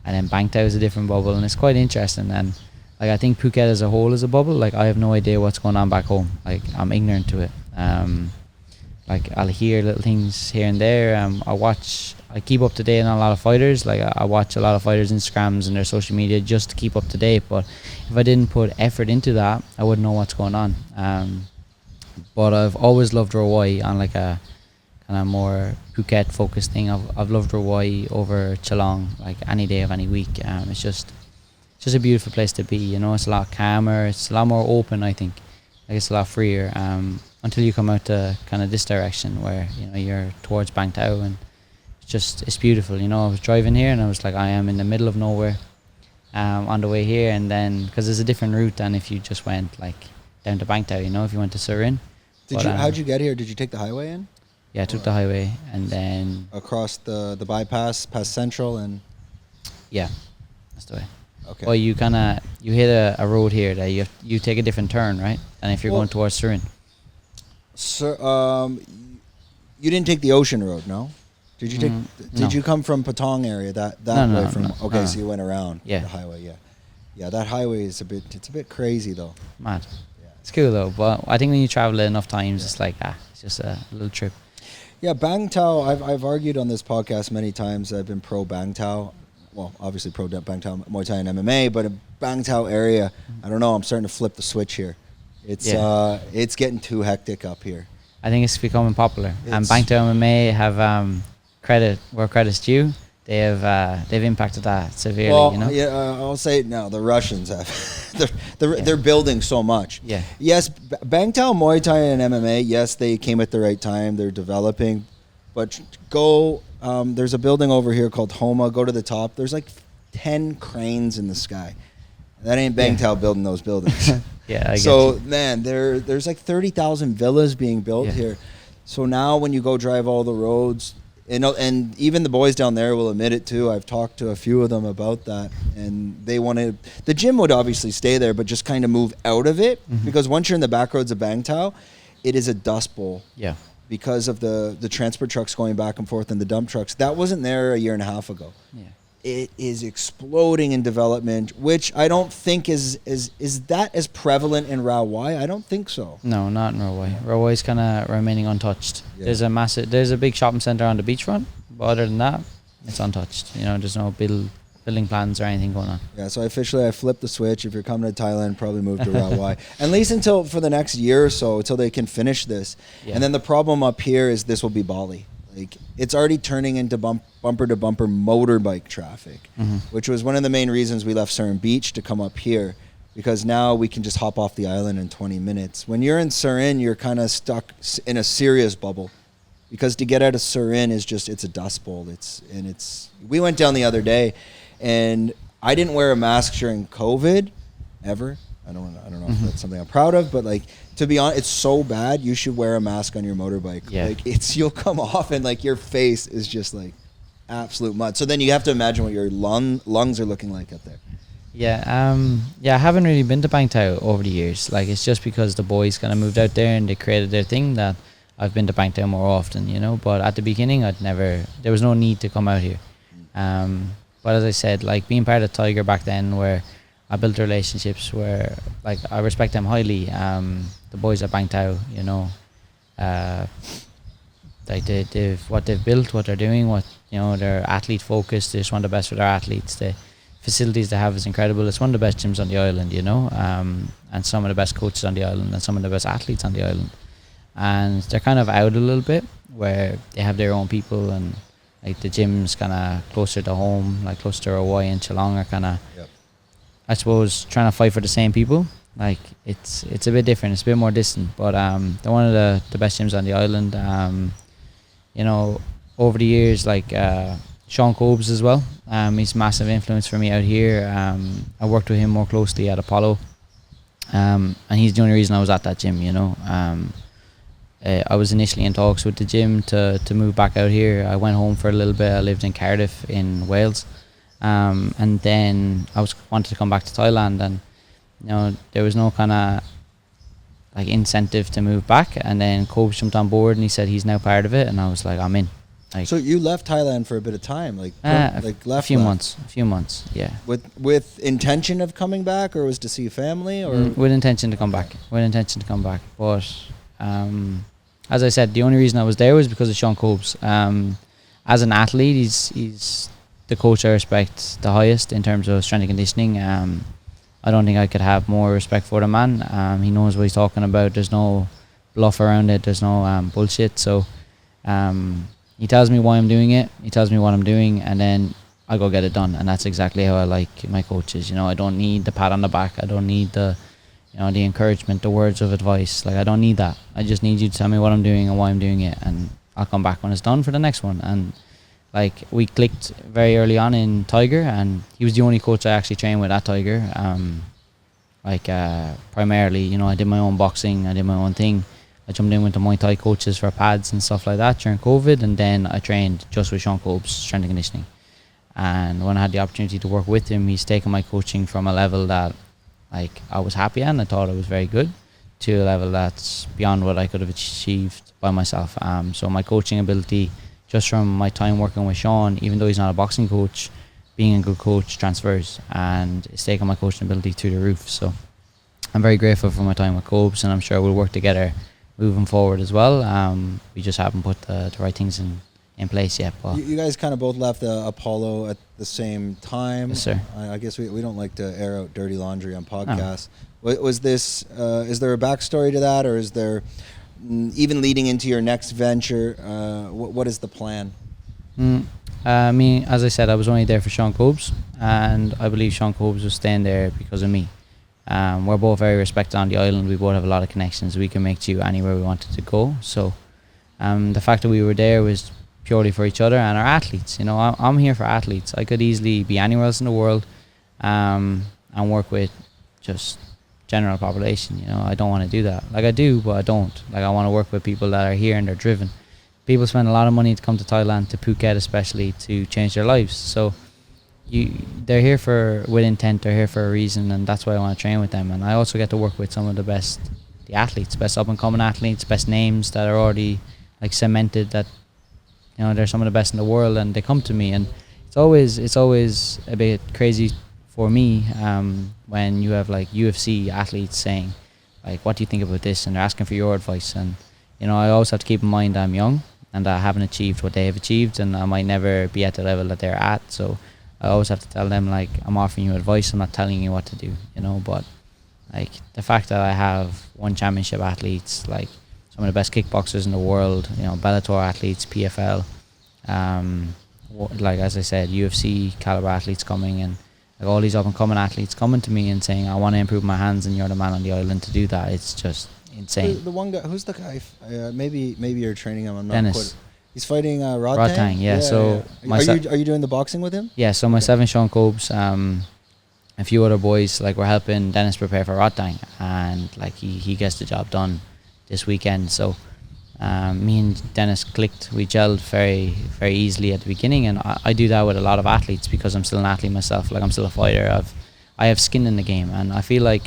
and then Bangtao is a different bubble, and it's quite interesting. And like I think Phuket as a whole is a bubble. Like I have no idea what's going on back home. Like I'm ignorant to it. Like I'll hear little things here and there. I keep up to date on a lot of fighters. Like I watch a lot of fighters' Instagrams and their social media just to keep up to date. But if I didn't put effort into that, I wouldn't know what's going on. But I've always loved Hawaii on like a kind of more Phuket focused thing. I've loved Hawaii over Geelong like any day of any week. It's just a beautiful place to be. You know, it's a lot calmer. It's a lot more open. I think like it's a lot freer. Until you come out to kind of this direction where, you know, you're towards Bangtao, and it's beautiful. You know, I was driving here and I was like, I am in the middle of nowhere on the way here, and then because there's a different route than if you just went like down to Bangtao, you know, if you went to Surin. How'd you get here? Did you take the highway in? Yeah, I took the highway and then across the bypass past Central, and yeah, that's the way. Okay. Well, you hit a road here that you take a different turn, right? And if you're going towards Surin. So, you didn't take the ocean road, no? Did you take? Did you come from Patong area that no, way from? No, okay, no. so you went around the highway, yeah. That highway is a bit crazy though. Mad. Yeah. It's cool though, but I think when you travel it enough times, it's like it's just a little trip. Yeah, Bangtao. I've argued on this podcast many times. I've been pro Bangtao. Well, obviously pro Bangtao, Muay Thai and MMA, but a Bangtao area, I don't know. I'm starting to flip the switch here. It's getting too hectic up here. I think it's becoming popular. And Bangtao MMA have credit where credit's due. They've impacted that severely. Well, you know. Yeah, I'll say it now. The Russians have. They're building so much. Yeah. Yes, Bangtao Muay Thai and MMA. Yes, they came at the right time. They're developing, but go. There's a building over here called Homa. Go to the top. There's like 10 cranes in the sky. That ain't Bangtao building those buildings. Yeah, I get so man, there's like 30,000 villas being built here. So now when you go drive all the roads, and even the boys down there will admit it too. I've talked to a few of them about that, and they want to. The gym would obviously stay there, but just kind of move out of it because once you're in the back roads of Bangtao, it is a dust bowl. Yeah. Because of the transport trucks going back and forth and the dump trucks. That wasn't there a year and a half ago. Yeah. It is exploding in development, which I don't think is that as prevalent in Rawai? I don't think so. No, not in Rawai. Rawai's kind of remaining untouched. Yeah. There's a big shopping centre on the beachfront, but other than that, it's untouched. You know, there's no building plans or anything going on. Yeah, so I flipped the switch. If you're coming to Thailand, probably move to Rawai. At least for the next year or so, until they can finish this. Yeah. And then the problem up here is this will be Bali. Like, it's already turning into bumper-to-bumper motorbike traffic, which was one of the main reasons we left Surin Beach to come up here, because now we can just hop off the island in 20 minutes. When you're in Surin, you're kind of stuck in a serious bubble, because to get out of Surin it's a dust bowl. We went down the other day, and I didn't wear a mask during COVID, ever. I don't know if that's something I'm proud of, but like, to be honest, it's so bad. You should wear a mask on your motorbike. Yeah. Like you'll come off and like your face is just like absolute mud. So then you have to imagine what your lungs are looking like up there. Yeah, I haven't really been to Bangtao over the years. Like, it's just because the boys kind of moved out there and they created their thing that I've been to Bangtao more often, you know. But at the beginning, there was no need to come out here. But as I said, like being part of Tiger back then, where I built relationships where, like, I respect them highly. The boys at Bangtao, you know, uh, like they've what they've built, what they're doing, what, you know, they're athlete focused. They just want the best for their athletes. The facilities they have is incredible. It's one of the best gyms on the island, you know, and some of the best coaches on the island and some of the best athletes on the island. And they're kind of out a little bit where they have their own people, and like the gym's kind of closer to home, like closer to Hawaii and Geelong are kind of, Yep. I suppose, trying to fight for the same people. Like it's a bit different. It's a bit more distant, but they're one of the best gyms on the island. You know, over the years, like Sean Cobes as well. He's a massive influence for me out here. I worked with him more closely at Apollo, and he's the only reason I was at that gym. You know, I was initially in talks with the gym to move back out here. I went home for a little bit. I lived in Cardiff in Wales, and then wanted to come back to Thailand, and you know there was no kind of like incentive to move back. And then Cobes jumped on board and he said he's now part of it, and I was like, I'm in. Like, So you left Thailand for a bit of time, like a few months, yeah. with intention of coming back, or was to see family, or With intention to come back. But as I said, the only reason I was there was because of Sean Cobes. As an athlete, he's the coach I respect the highest in terms of strength and conditioning. I don't think I could have more respect for the man. He knows what he's talking about. There's no bluff around it. There's no bullshit. So he tells me why I'm doing it. He tells me what I'm doing, and then I go get it done. And that's exactly how I like my coaches. You know, I don't need the pat on the back. I don't need the encouragement, the words of advice. Like, I don't need that. I just need you to tell me what I'm doing and why I'm doing it, and I'll come back when it's done for the next one. And like, we clicked very early on in Tiger, and he was the only coach I actually trained with at Tiger. Primarily, you know, I did my own boxing, I did my own thing. I jumped in with the Muay Thai coaches for pads and stuff like that during COVID, and then I trained just with Sean Cobes, strength and conditioning. And when I had the opportunity to work with him, he's taken my coaching from a level that, like, I was happy at and I thought I was very good, to a level that's beyond what I could have achieved by myself. So my coaching ability, just from my time working with Sean, even though he's not a boxing coach, being a good coach transfers, and it's taken my coaching ability through the roof. So I'm very grateful for my time with Cobes, and I'm sure we'll work together moving forward as well. We just haven't put the right things in place yet. But you guys kind of both left Apollo at the same time. Yes, sir. I guess we don't like to air out dirty laundry on podcasts. Was this, is there a backstory to that, or is there, even leading into your next venture, what is the plan? Me, as I said, I was only there for Sean Cobes, and I believe Sean Cobes was staying there because of me. We're both very respected on the island. We both have a lot of connections. We can make to anywhere we wanted to go. So the fact that we were there was purely for each other and our athletes. You know, I'm here for athletes. I could easily be anywhere else in the world and work with just general population. You know, I don't want to do that. Like, I do, but I don't. Like, I want to work with people that are here and they're driven. People spend a lot of money to come to Thailand, to Phuket especially, to change their lives. So they're here with intent. They're here for a reason, and that's why I want to train with them. And I also get to work with some of the athletes, best up and coming athletes, best names that are already like cemented that, you know, they're some of the best in the world, and they come to me. And it's always a bit crazy for me when you have like UFC athletes saying like, what do you think about this, and they're asking for your advice. And you know, I always have to keep in mind I'm young and I haven't achieved what they have achieved, and I might never be at the level that they're at. So I always have to tell them, like, I'm offering you advice, I'm not telling you what to do, you know. But like, the fact that I have won championship athletes, like some of the best kickboxers in the world, you know, Bellator athletes, PFL, like, as I said, UFC caliber athletes coming, and like all these up and coming athletes coming to me and saying, I want to improve my hands, and you're the man on the island to do that. It's just insane. The one guy, who's the guy? Maybe you're training him. I'm not Dennis. He's fighting Rod Tang, yeah. So are you doing the boxing with him? Yeah. So myself and Sean Cobes, a few other boys, like, we're helping Dennis prepare for Rod Tang, and like he gets the job done this weekend. So me and Dennis clicked. We gelled very, very easily at the beginning, and I do that with a lot of athletes because I'm still an athlete myself. Like, I'm still a fighter. I have skin in the game, and I feel like,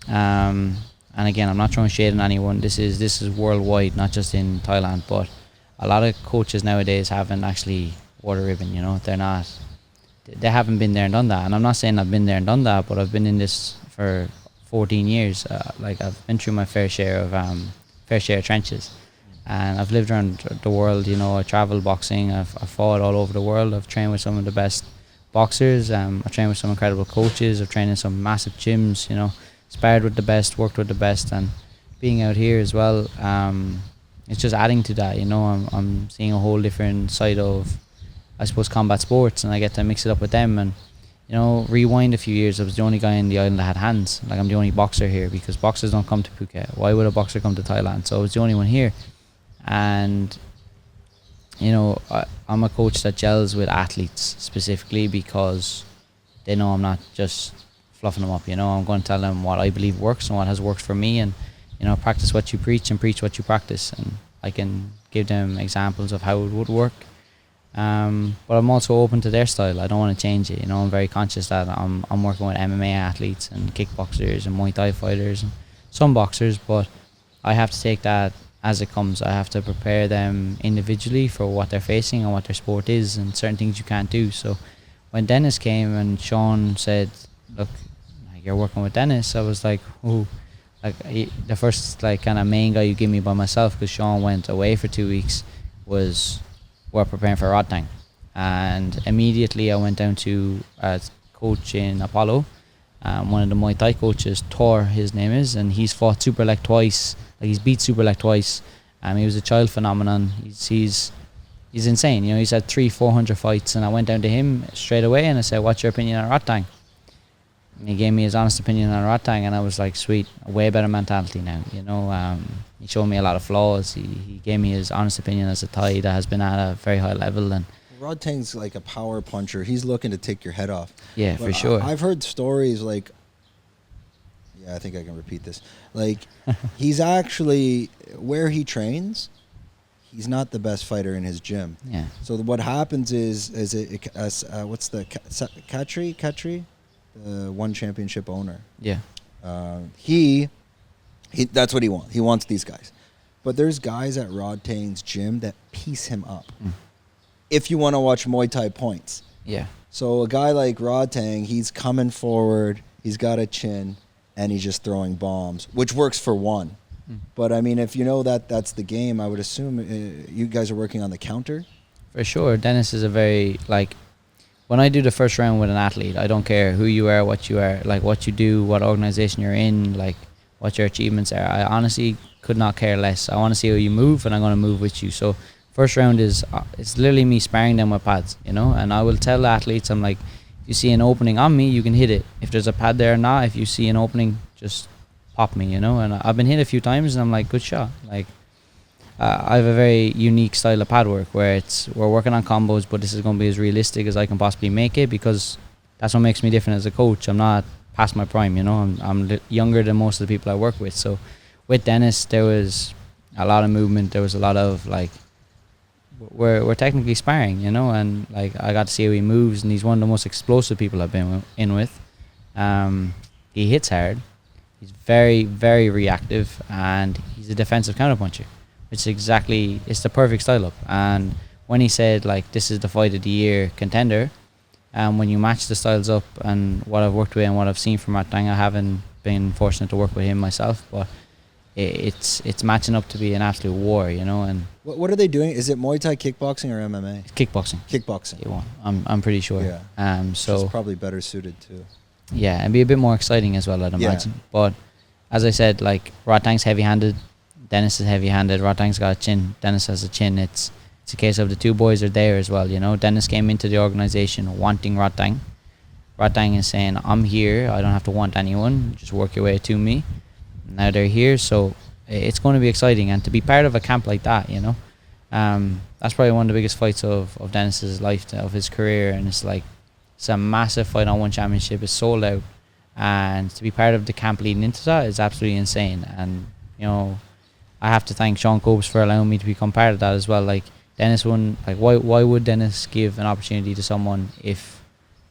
and again, I'm not throwing shade on anyone. This is worldwide, not just in Thailand. But a lot of coaches nowadays haven't actually wore the ribbon. You know, they haven't been there and done that. And I'm not saying I've been there and done that, but I've been in this for 14 years. Like I've been through my fair share of trenches, and I've lived around the world. You know, I travel boxing. I've fought all over the world. I've trained with some of the best boxers. I've trained with some incredible coaches. I've trained in some massive gyms. You know, sparred with the best, worked with the best, and being out here as well, it's just adding to that. You know, I'm seeing a whole different side of, I suppose, combat sports, and I get to mix it up with them. And you know, rewind a few years, I was the only guy in the island that had hands. Like, I'm the only boxer here, because boxers don't come to Phuket. Why would a boxer come to Thailand? So I was the only one here. And you know, I'm a coach that gels with athletes specifically because they know I'm not just fluffing them up. You know, I'm going to tell them what I believe works and what has worked for me, and you know, practice what you preach and preach what you practice. And I can give them examples of how it would work. But I'm also open to their style. I don't want to change it. You know, I'm very conscious that I'm working with MMA athletes and kickboxers and Muay Thai fighters and some boxers, but I have to take that as it comes. I have to prepare them individually for what they're facing and what their sport is, and certain things you can't do. So when Dennis came and Sean said, look, you're working with Dennis, I was like, oh, like the first like kind of main guy you give me by myself, because Sean went away for 2 weeks, was we're preparing for Rodtang. And immediately I went down to coach in Apollo. One of the Muay Thai coaches, Thor, his name is, and he's fought Superlek twice. Like, he's beat Superlek twice. He was a child phenomenon. He's insane. You know, he's had 300-400 fights, and I went down to him straight away and I said, "What's your opinion on Rodtang?" And he gave me his honest opinion on Rodtang, and I was like, sweet, a way better mentality now. You know, he showed me a lot of flaws. He gave me his honest opinion as a Thai that has been at a very high level. And Rodtang's like a power puncher. He's looking to take your head off. Yeah, but for sure. I've heard stories like, I think I can repeat this. Like, he's actually, where he trains, he's not the best fighter in his gym. Yeah. So what happens is what's the Katri, the one championship owner. Yeah. He that's what he wants. He wants these guys. But there's guys at Rodtang's gym that piece him up. If you want to watch Muay Thai points. Yeah. So a guy like Rodtang, he's coming forward, he's got a chin, and he's just throwing bombs, which works for one. But I mean, if you know that that's the game, I would assume you guys are working on the counter. For sure. Dennis is a very, like, when I do the first round with an athlete, I don't care who you are, what you do, what organization you're in, like what your achievements are. I honestly could not care less. I want to see how you move, and I'm going to move with you. So first round is it's literally me sparring them with pads, you know, and I will tell the athletes, I'm like, if you see an opening on me, you can hit it. If there's a pad there or not, if you see an opening, just pop me, you know. And I've been hit a few times, and I'm like, good shot. Like, I have a very unique style of pad work where we're working on combos, but this is going to be as realistic as I can possibly make it, because that's what makes me different as a coach. I'm not past my prime, you know. I'm younger than most of the people I work with. So with Dennis, there was a lot of movement. There was a lot of, like, we're technically sparring, you know, and like I got to see how he moves, and he's one of the most explosive people I've been in with. He hits hard. He's very, very reactive, and he's a defensive counterpuncher. It's the perfect style up. And when he said, like, this is the fight of the year contender, when you match the styles up and what I've worked with and what I've seen from Rodtang, I haven't been fortunate to work with him myself, but it's matching up to be an absolute war, you know. And what are they doing? Is it Muay Thai kickboxing or MMA? Kickboxing. Kickboxing. I'm pretty sure. Yeah. So it's probably better suited too. Yeah, and be a bit more exciting as well, I'd imagine. Yeah. But as I said, like, Rodtang's heavy-handed, Dennis is heavy-handed. Rodtang's got a chin, Dennis has a chin. It's a case of the two boys are there as well, you know. Dennis came into the organization wanting Rodtang. Rodtang is saying, I'm here, I don't have to want anyone, just work your way to me. Now they're here, so it's going to be exciting. And to be part of a camp like that, you know, that's probably one of the biggest fights of Dennis's life, of his career. And it's like, it's a massive fight on one championship, it's sold out. And to be part of the camp leading into that is absolutely insane. And, you know, I have to thank Sean Copes for allowing me to become part of that as well. Like, Dennis wouldn't, like, why would Dennis give an opportunity to someone if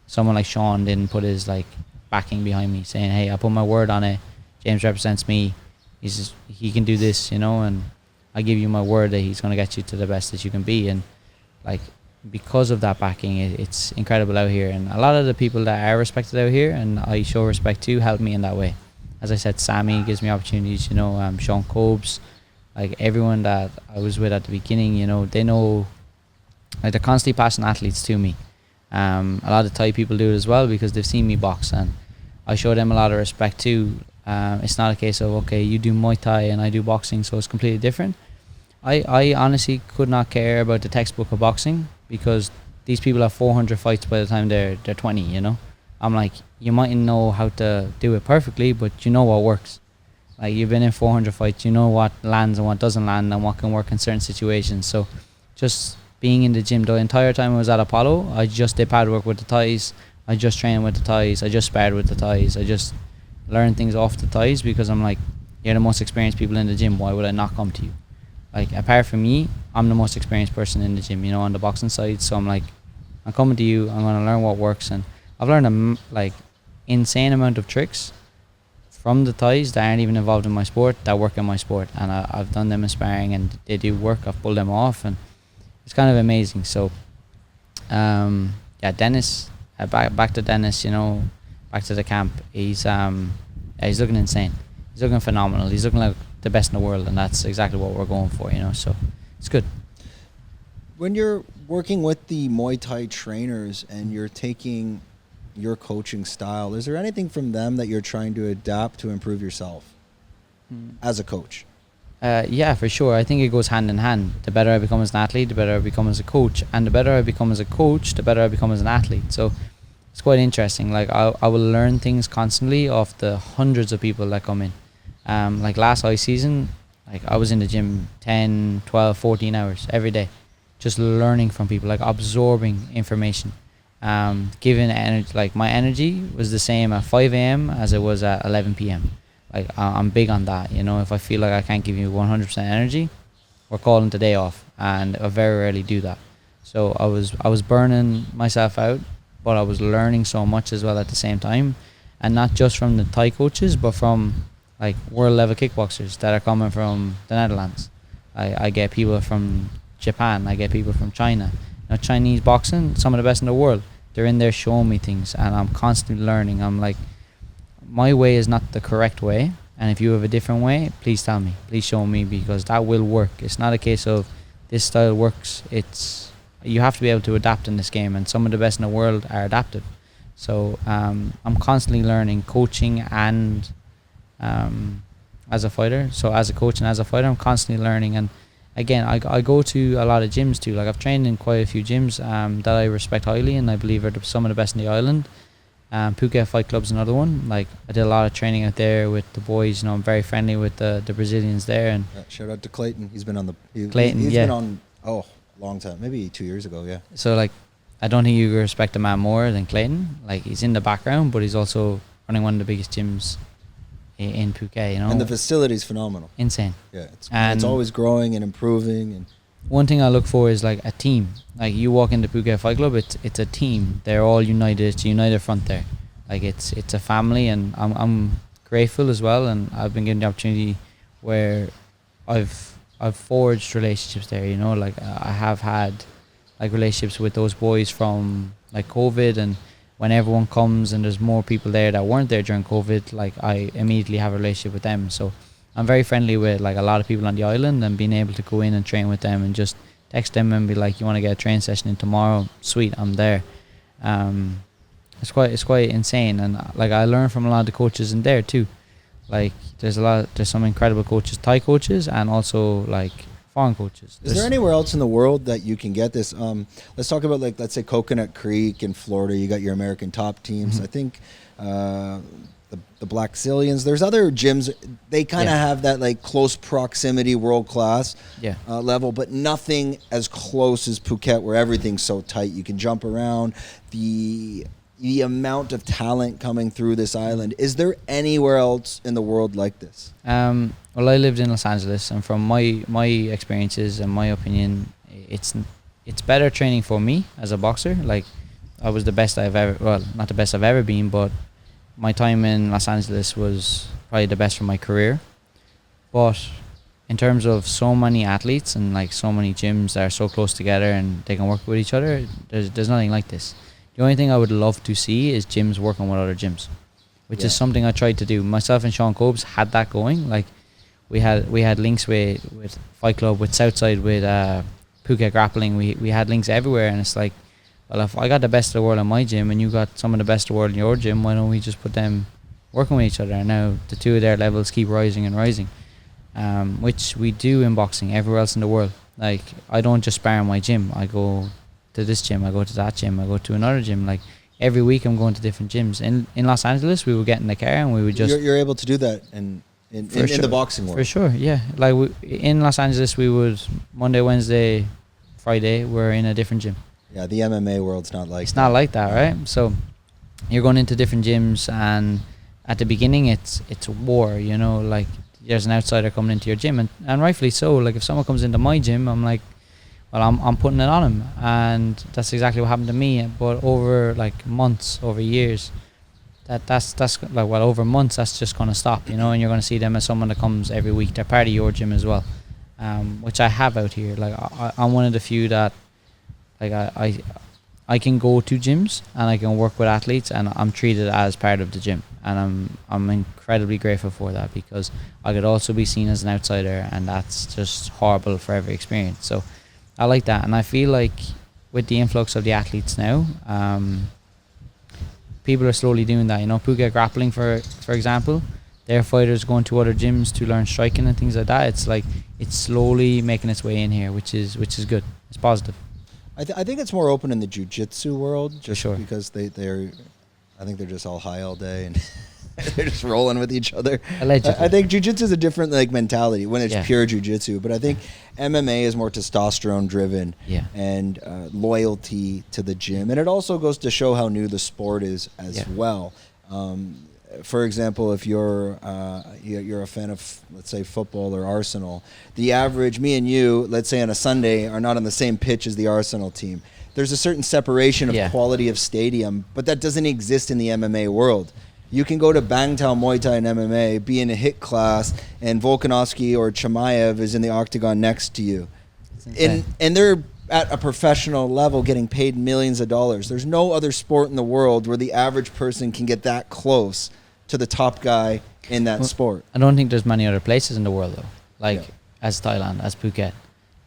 someone like Sean didn't put his, like, backing behind me, saying, "Hey, I put my word on it. James represents me. He can do this, and I give you my word that he's going to get you to the best that you can be." And like, because of that backing, it's incredible out here. And a lot of the people that are respected out here, and I show respect to, help me in that way. As I said, Sammy gives me opportunities. Sean Cobes, like everyone that I was with at the beginning, they know, like, they're constantly passing athletes to me. A lot of Thai people do it as well because they've seen me box, and I show them a lot of respect too. It's not a case of, okay, you do Muay Thai and I do boxing, so it's completely different. I honestly could not care about the textbook of boxing because these people have 400 fights by the time they're 20, I'm like, you mightn't know how to do it perfectly, but you know what works. Like, you've been in 400 fights, you know what lands and what doesn't land and what can work in certain situations. So just being in the gym the entire time I was at Apollo, I just did pad work with the Thais, I just trained with the Thais, I just sparred with the Thais, I just learned things off the Thais because I'm like, you're the most experienced people in the gym, why would I not come to you? Like, apart from me, I'm the most experienced person in the gym, on the boxing side. So I'm like, I'm coming to you, I'm going to learn what works. And I've learned a insane amount of tricks from the Thais that aren't even involved in my sport that work in my sport. And I've done them in sparring and they do work. I've pulled them off and it's kind of amazing. So, Dennis, back to Dennis, back to the camp. He's looking insane. He's looking phenomenal. He's looking like the best in the world, and that's exactly what we're going for, so it's good. When you're working with the Muay Thai trainers and you're taking your coaching style, is there anything from them that you're trying to adapt to improve yourself as a coach? Yeah, for sure. I think it goes hand in hand. The better I become as an athlete, the better I become as a coach, and the better I become as a coach, the better I become as an athlete. So it's quite interesting. Like, I will learn things constantly off the hundreds of people that come in. Like last ice season, like I was in the gym 10, 12, 14 hours every day, just learning from people, like absorbing information, giving energy. Like, my energy was the same at 5 a.m. as it was at 11 p.m. Like, I'm big on that, if I feel like I can't give you 100% energy, we're calling the day off, and I very rarely do that. So I was burning myself out, but I was learning so much as well at the same time, and not just from the Thai coaches, but from like world level kickboxers that are coming from the Netherlands. I get people from Japan, I get people from China. Chinese boxing, some of the best in the world. They're in there showing me things, and I'm constantly learning. I'm like, my way is not the correct way, and if you have a different way, please tell me, please show me, because that will work. It's not a case of this style works. You have to be able to adapt in this game, and some of the best in the world are adaptive. So I'm constantly learning, coaching and as a fighter. So as a coach and as a fighter, I'm constantly learning. And again, I go to a lot of gyms too. Like, I've trained in quite a few gyms that I respect highly and I believe are some of the best in the island. Phuket Fight Club's another one. Like, I did a lot of training out there with the boys. I'm very friendly with the Brazilians there. And shout out to Clayton. He's been on he's been on long time, maybe 2 years ago. Yeah. So like, I don't think you can respect a man more than Clayton. Like, he's in the background, but he's also running one of the biggest gyms in Phuket, And the facility's phenomenal. Insane. Yeah, it's always growing and improving. And one thing I look for is like a team. Like, you walk into Phuket Fight Club, it's a team. They're all united. It's a united front there. Like, it's a family, and I'm grateful as well. And I've been given the opportunity where I've forged relationships there. Like, I have had like relationships with those boys from like COVID, and when everyone comes and there's more people there that weren't there during COVID, like, I immediately have a relationship with them. So I'm very friendly with like a lot of people on the island, and being able to go in and train with them and just text them and be like, you want to get a train session in tomorrow? Sweet, I'm there. It's quite insane. And like, I learn from a lot of the coaches in there too. Like, there's some incredible coaches, Thai coaches, and also like foreign coaches. Is there anywhere else in the world that you can get this? Let's talk about, like, let's say Coconut Creek in Florida. You got your American top teams. Mm-hmm. I think the Black Zillions. There's other gyms. They kind of have that like close proximity, world class level, but nothing as close as Phuket, where everything's so tight. You can jump around. The amount of talent coming through this island. Is there anywhere else in the world like this? Well, I lived in Los Angeles, and from my experiences and my opinion, it's better training for me as a boxer. Like, I was the best I've ever, well, not the best I've ever been, but my time in Los Angeles was probably the best for my career. But in terms of so many athletes and like so many gyms that are so close together and they can work with each other, there's nothing like this. The only thing I would love to see is gyms working with other gyms, which is something I tried to do. Myself and Sean Cobes had that going. Like we had links with Fight Club, with Southside, with Phuket Grappling. We had links everywhere, and it's like, well, if I got the best of the world in my gym and you got some of the best of the world in your gym, why don't we just put them working with each other? And now the two of their levels keep rising and rising, which we do in boxing everywhere else in the world. Like, I don't just spar in my gym. I go to this gym, I go to that gym, I go to another gym. Like, every week I'm going to different gyms. In Los Angeles, we would get in the car and we would just... You're able to do that in the boxing world? For sure, yeah. Like, in Los Angeles, we would, Monday, Wednesday, Friday, we're in a different gym. Yeah, the MMA world's not like that. It's not like that, right? So you're going into different gyms, and at the beginning it's war, you know, like there's an outsider coming into your gym, and rightfully so. Like, if someone comes into my gym, I'm like, well, I'm putting it on him, and that's exactly what happened to me. But over like months, over years, that's like, well, over months, that's just going to stop, you know, and you're going to see them as someone that comes every week. They're part of your gym as well, which I have out here. Like, I'm one of the few that, like, I can go to gyms and I can work with athletes and I'm treated as part of the gym, and I'm incredibly grateful for that, because I could also be seen as an outsider, and that's just horrible for every experience. So I like that, and I feel like with the influx of the athletes now, people are slowly doing that. You know, Phuket Grappling, for example, their fighters going to other gyms to learn striking and things like that. It's like it's slowly making its way in here, which is good. It's positive. I think it's more open in the jiu-jitsu world, just sure, because they're I think they're just all high all day and they're just rolling with each other. Allegedly. I think jiu-jitsu is a different like mentality when it's Yeah. pure jiu-jitsu, but I think MMA is more testosterone driven Yeah. and loyalty to the gym, and it also goes to show how new the sport is as well. For example, if you're a fan of, let's say, football or Arsenal, the average, me and you, let's say on a Sunday, are not on the same pitch as the Arsenal team. There's a certain separation of quality of stadium, but that doesn't exist in the MMA world. You can go to Bangtao Muay Thai and MMA, be in a hit class, and Volkanovski or Chimaev is in the octagon next to you. And they're at a professional level getting paid millions of dollars. There's no other sport in the world where the average person can get that close to the top guy in that sport. I don't think there's many other places in the world, though, like as Thailand, as Phuket.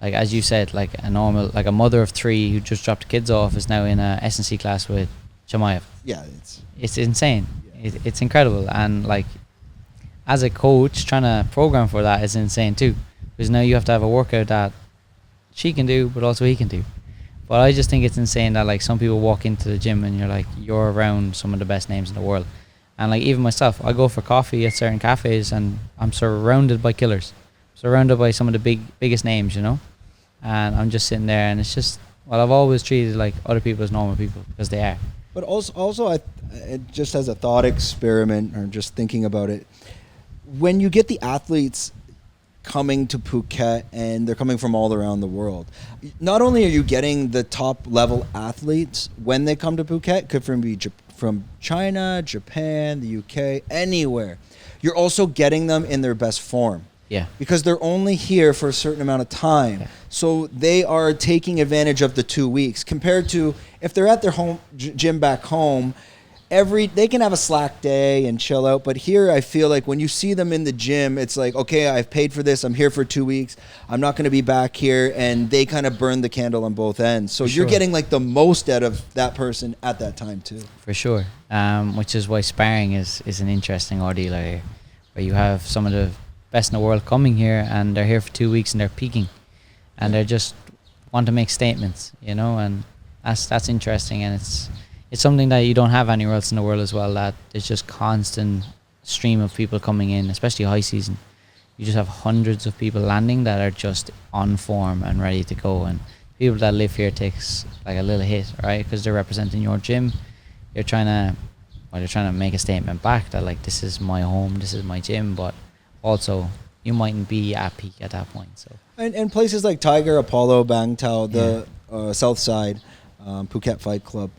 Like, as you said, like a mother of three who just dropped the kids off is now in a S&C class with Chimaev. Yeah, it's insane. It's incredible. And like, as a coach, trying to program for that is insane too, because now you have to have a workout that she can do, but also he can do. But I just think it's insane that like some people walk into the gym and you're around some of the best names in the world. And like, even myself, I go for coffee at certain cafes and I'm surrounded by killers, surrounded by some of the biggest names, you know. And I'm just sitting there, and it's just, well, I've always treated like other people as normal people, because they are. But also, just as a thought experiment, or just thinking about it, when you get the athletes coming to Phuket and they're coming from all around the world, not only are you getting the top level athletes when they come to Phuket, could be from China, Japan, the UK, anywhere, you're also getting them in their best form. Yeah. Because they're only here for a certain amount of time. Yeah. So they are taking advantage of the 2 weeks, compared to if they're at their home gym back home, they can have a slack day and chill out. But here I feel like when you see them in the gym, it's like, okay, I've paid for this. I'm here for 2 weeks. I'm not going to be back here. And they kind of burn the candle on both ends. So you're getting like the most out of that person at that time too. For sure. Which is why sparring is an interesting ordeal here, where you have some of the best in the world coming here, and they're here for 2 weeks and they're peaking, and they just want to make statements, you know, and that's interesting. And it's something that you don't have anywhere else in the world as well, that there's just constant stream of people coming in, especially high season. You just have hundreds of people landing that are just on form and ready to go, and people that live here takes like a little hit, right, because they're representing your gym. They're trying to make a statement back that like, this is my home, this is my gym, but also you mightn't be at peak at that point. So and places like Tiger, Apollo, Bangtao, the South Side, Phuket Fight Club,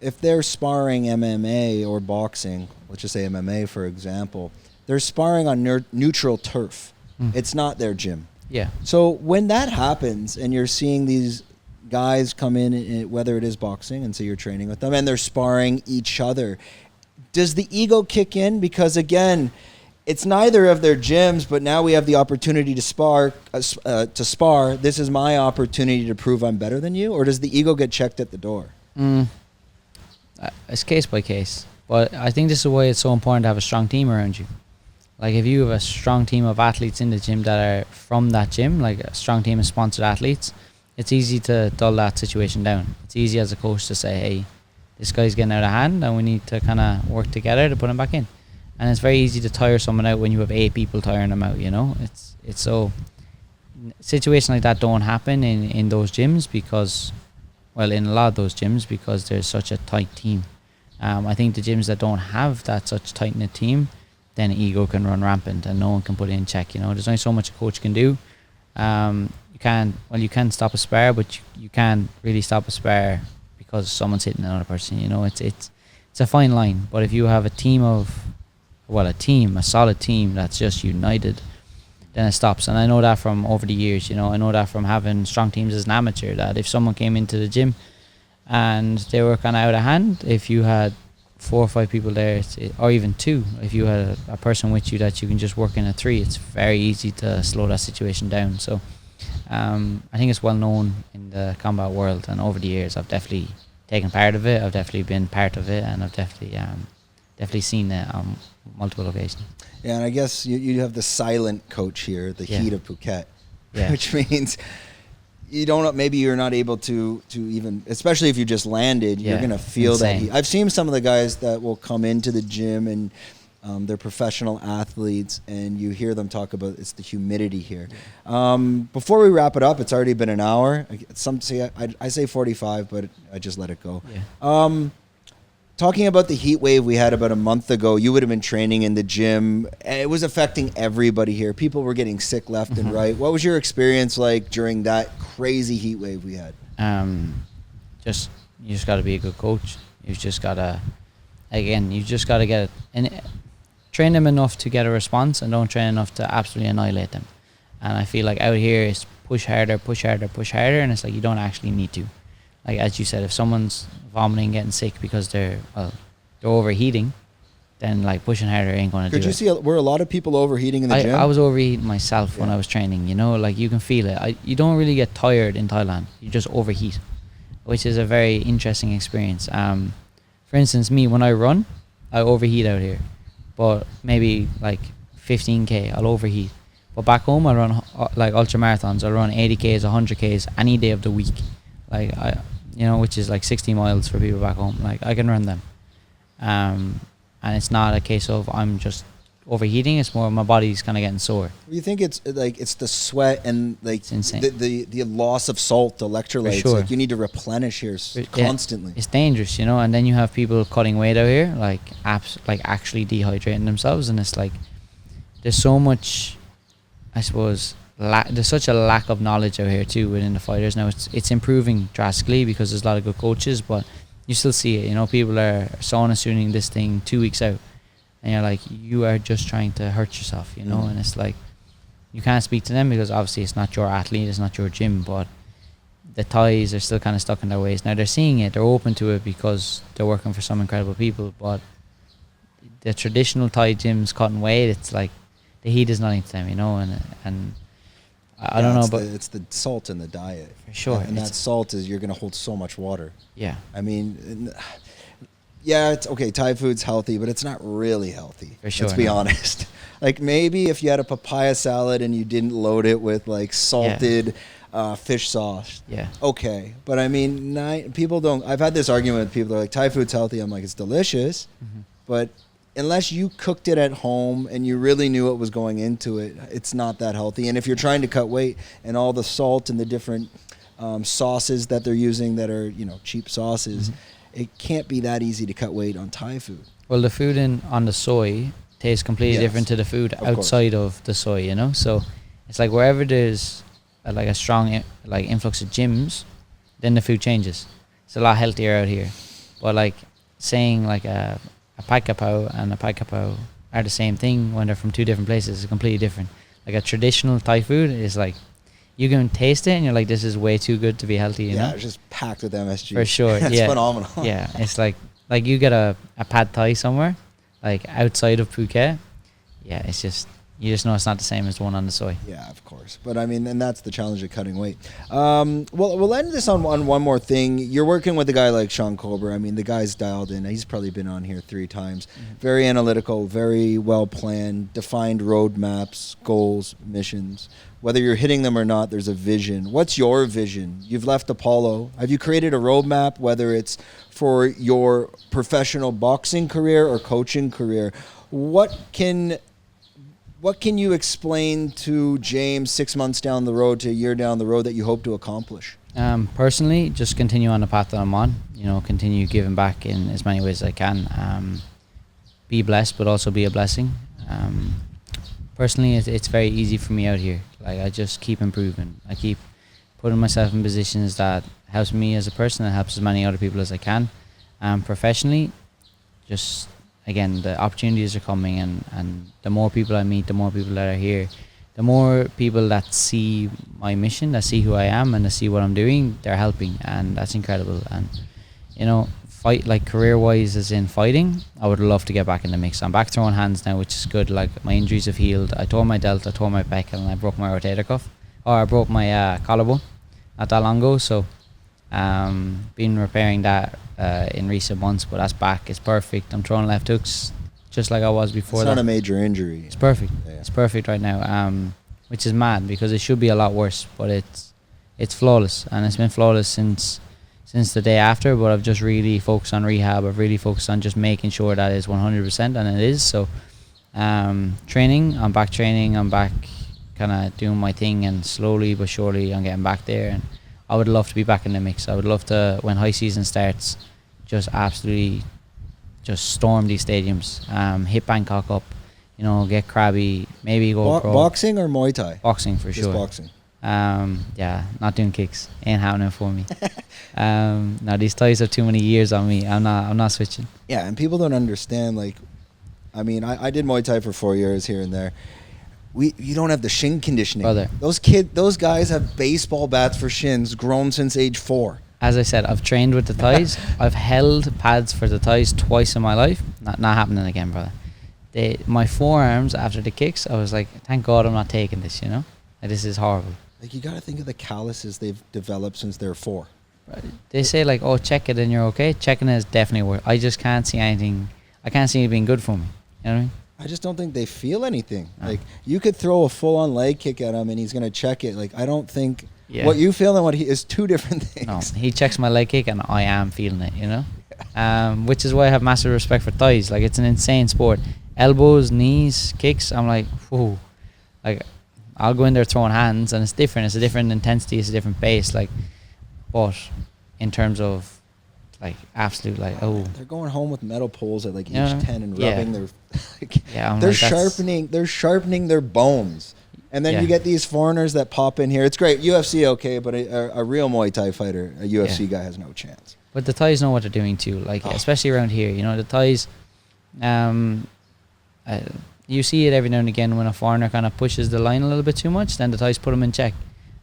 if they're sparring MMA or boxing, let's just say MMA for example, they're sparring on neutral turf. It's not their gym. Yeah. So when that happens and you're seeing these guys come in, whether it is boxing, and so you're training with them and they're sparring each other, does the ego kick in? Because again, it's neither of their gyms, but now we have the opportunity to spar. This is my opportunity to prove I'm better than you, or does the ego get checked at the door? It's case by case, but I think this is why it's so important to have a strong team around you. Like if you have a strong team of athletes in the gym that are from that gym, like a strong team of sponsored athletes, it's easy to dull that situation down. It's easy as a coach to say, hey, this guy's getting out of hand and we need to kind of work together to put him back in. And it's very easy to tire someone out when you have 8 people tiring them out, you know. It's so, situations like that don't happen in those gyms because, well, in a lot of those gyms, because there's such a tight team. I think the gyms that don't have that such tight-knit team, then ego can run rampant and no one can put it in check, you know. There's only so much a coach can do. You can stop a spar, but you can't really stop a spar because someone's hitting another person, you know. It's a fine line. But if you have a solid team that's just united, then it stops. And I know that from over the years, you know. I know that from having strong teams as an amateur, that if someone came into the gym and they were kind of out of hand, if you had 4 or 5 people there, or even 2, if you had a person with you that you can just work in at 3, it's very easy to slow that situation down. So I think it's well known in the combat world, and over the years I've definitely taken part of it, I've definitely been part of it, and I've definitely seen it on multiple occasions. Yeah, and I guess you have the silent coach here, the heat of Phuket, which means maybe you're not able to even, especially if you just landed, you're going to feel that heat. I've seen some of the guys that will come into the gym and they're professional athletes, and you hear them talk about it's the humidity here. Before we wrap it up, it's already been an hour. Some say I say 45, but I just let it go. Yeah. Talking about the heat wave we had about a month ago, you would have been training in the gym. It was affecting everybody here. People were getting sick left and right. What was your experience like during that crazy heat wave we had? You just got to be a good coach. You just got to get it, and train them enough to get a response, and don't train enough to absolutely annihilate them. And I feel like out here it's push harder, and it's like you don't actually need to. Like as you said, if someone's vomiting, getting sick because they're overheating, then like pushing harder ain't going to do it. Could you see, were a lot of people overheating in the gym? I was overheating myself when I was training, you know, like you can feel it. You don't really get tired in Thailand, you just overheat, which is a very interesting experience. For instance, me, when I run, I overheat out here, but maybe like 15k, I'll overheat. But back home, I run like ultra marathons. I'll run 80ks, 100ks any day of the week. Like which is like 60 miles for people back home. Like I can run them, and it's not a case of I'm just overheating. It's more my body's kind of getting sore. You think it's the sweat and like it's insane. the loss of salt, electrolytes. Sure. Like you need to replenish here constantly. It's dangerous, you know. And then you have people cutting weight out here, like actually dehydrating themselves, and it's like there's so much, I suppose. There's such a lack of knowledge out here too within the fighters. Now it's improving drastically because there's a lot of good coaches, but you still see it, you know. People are sauna suiting this thing 2 weeks out, and you're like, you are just trying to hurt yourself, you know. And it's like you can't speak to them because obviously it's not your athlete, it's not your gym, but the Thais are still kind of stuck in their ways. Now they're seeing it, they're open to it because they're working for some incredible people, but the traditional Thai gyms cutting weight, it's like the heat is nothing to them, you know. And I don't know, but it's the salt in the diet. For sure. And that salt you're going to hold so much water. Yeah. I mean, yeah, it's okay. Thai food's healthy, but it's not really healthy. For sure. Let's be honest. Like maybe if you had a papaya salad and you didn't load it with like salted fish sauce. Yeah. Okay. But I mean, people don't, I've had this argument with people. They're like, Thai food's healthy. I'm like, it's delicious, but unless you cooked it at home and you really knew what was going into it, it's not that healthy. And if you're trying to cut weight and all the salt and the different sauces that they're using that are, cheap sauces, it can't be that easy to cut weight on Thai food. Well, the food on the soy tastes completely different to the food outside of the soy, you know? So it's like wherever there's a strong influx of gyms, then the food changes. It's a lot healthier out here. But like saying like a pad kapao and a pad kapao are the same thing when they're from two different places. It's completely different. Like a traditional Thai food is like, you can taste it and you're like, this is way too good to be healthy, you know? It's just packed with MSG. For sure. It's yeah. phenomenal. Yeah. It's like you get a pad Thai somewhere, like outside of Phuket. Yeah, it's just, you just know it's not the same as the one on the soy. Yeah, of course. But I mean, and that's the challenge of cutting weight. Well, we'll end this on one more thing. You're working with a guy like Sean Cobra. I mean, the guy's dialed in. He's probably been on here 3 times. Mm-hmm. Very analytical, very well planned, defined roadmaps, goals, missions. Whether you're hitting them or not, there's a vision. What's your vision? You've left Apollo. Have you created a roadmap, whether it's for your professional boxing career or coaching career? What can you explain to James 6 months down the road to a year down the road that you hope to accomplish? Personally, just continue on the path that I'm on. You know, continue giving back in as many ways as I can. Be blessed, but also be a blessing. Personally, it's very easy for me out here. Like, I just keep improving. I keep putting myself in positions that helps me as a person and helps as many other people as I can. Professionally, just, again, the opportunities are coming, and the more people I meet, the more people that are here, the more people that see my mission, that see who I am and that see what I'm doing, they're helping, and that's incredible. And, you know, fight, like career-wise as in fighting, I would love to get back in the mix. I'm back throwing hands now, which is good. Like, my injuries have healed. I tore my delt, I tore my pec, and I broke my rotator cuff. Or I broke my collarbone not that long ago, so been repairing that in recent months, but that's back. It's perfect. I'm throwing left hooks just like I was before. It's not a major injury. It's perfect. Yeah. It's perfect right now, which is mad because it should be a lot worse, but it's flawless, and it's been flawless since the day after. But I've just really focused on rehab. I've really focused on just making sure that it's 100%, and it is. So training, I'm back training. I'm back kind of doing my thing, and slowly but surely I'm getting back there. And I would love to be back in the mix. I would love to, when high season starts, just absolutely just storm these stadiums, hit Bangkok up, you know, get crabby, maybe go pro. Boxing or Muay Thai? Boxing for Just sure. Boxing. Yeah, not doing kicks. Ain't happening for me. No, these Thais have too many years on me. I'm not switching. Yeah, and people don't understand, like, I mean, I did Muay Thai for 4 years here and there. You don't have the shin conditioning. Brother. Those guys have baseball bats for shins, grown since age 4. As I said, I've trained with the Thais. I've held pads for the Thais twice in my life. Not happening again, brother. My forearms after the kicks, I was like, thank God I'm not taking this, you know? Like, this is horrible. Like, you got to think of the calluses they've developed since they're 4. They say, like, oh, check it and you're okay. Checking it is definitely worth. I just can't see anything. I can't see it being good for me. You know what I mean? I just don't think they feel anything. No. Like, you could throw a full-on leg kick at him and he's going to check it. Like, I don't think what you feel and what he is two different things. No, he checks my leg kick and I am feeling it, you know? Which is why I have massive respect for Thais. Like, it's an insane sport. Elbows, knees, kicks, I'm like, whoa. Like, I'll go in there throwing hands and it's different. It's a different intensity. It's a different pace. Like, but in terms of, like, absolute, like, oh, they're going home with metal poles at like age 10 and rubbing their like, they're sharpening their bones, and then you get these foreigners that pop in here. It's great, UFC, okay, but a real Muay Thai fighter, a UFC guy, has no chance. But the Thais know what they're doing too, like especially around here, you know. The Thais, you see it every now and again when a foreigner kind of pushes the line a little bit too much, then the Thais put them in check,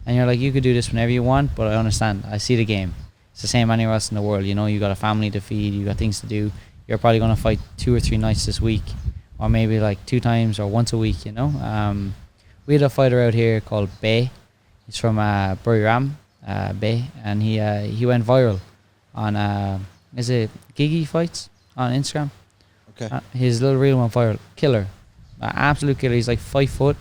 and you're like, you could do this whenever you want, but I understand, I see the game. It's the same anywhere else in the world, you know. You got a family to feed, you got things to do. You're probably going to fight 2 or 3 nights this week, or maybe like 2 times or once a week, you know. We had a fighter out here called Bay. He's from Buriram, Bay, and he went viral on is it Gigi Fights on Instagram? Okay. His little reel went viral. Killer, absolute killer. He's like 5 foot,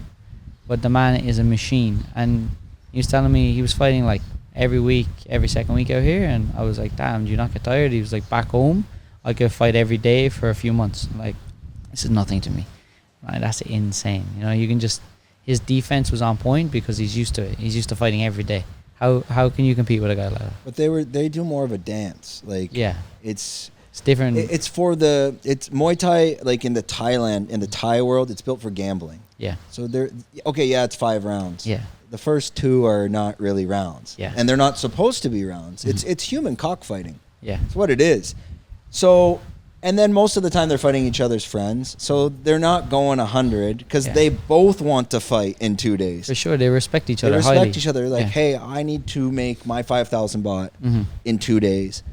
but the man is a machine. And he was telling me he was fighting like every week, every second week out here, and I was like, damn, do you not get tired? He was like, back home I could fight every day for a few months. Like, this is nothing to me. Right, that's insane. You know, you can just, his defense was on point because he's used to it. He's used to fighting every day. How can you compete with a guy like that? But they do more of a dance. Like, it's different. It's Muay Thai, like in the Thai world, it's built for gambling. Yeah. So it's 5 rounds. Yeah. The first 2 are not really rounds. Yeah. And they're not supposed to be rounds. Mm-hmm. It's human cockfighting. Yeah. It's what it is. So, and then most of the time they're fighting each other's friends. So they're not going 100 because they both want to fight in 2 days. For sure, they respect each They other respect highly. each other. Like, hey, I need to make my 5,000 baht in 2 days.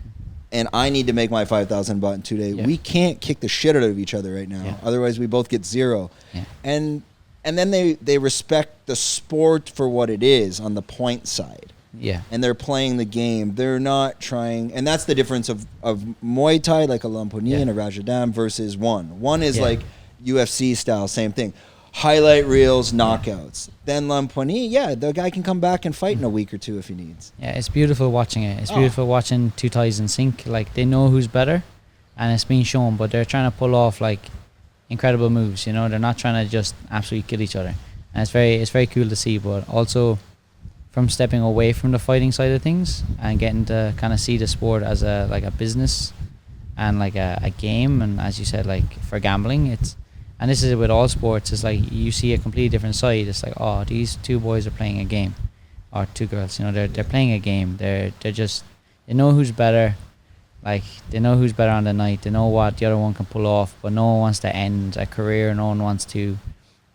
And I need to make my 5,000 baht in 2 days. Yeah. We can't kick the shit out of each other right now. Yeah. Otherwise, we both get zero. Yeah. And then they respect the sport for what it is on the point side. Yeah. And they're playing the game. They're not trying. And that's the difference of Muay Thai, like a Lamponi and a Rajadam, versus one. One is like UFC style, same thing. Highlight reels, knockouts. Then Lamponi, the guy can come back and fight in a week or two if he needs. Yeah, it's beautiful watching it. It's beautiful watching two Thais in sync. Like, they know who's better, and it's being shown, but they're trying to pull off, like, incredible moves, you know? They're not trying to just absolutely kill each other. And it's very cool to see, but also from stepping away from the fighting side of things and getting to kind of see the sport as a business and like a game, and as you said, like, for gambling, and this is with all sports, it's like you see a completely different side. It's like, oh, these two boys are playing a game, or two girls, you know, they're playing a game. They're just, they know who's better. Like, they know who's better on the night. They know what the other one can pull off, but no one wants to end a career. No one wants to,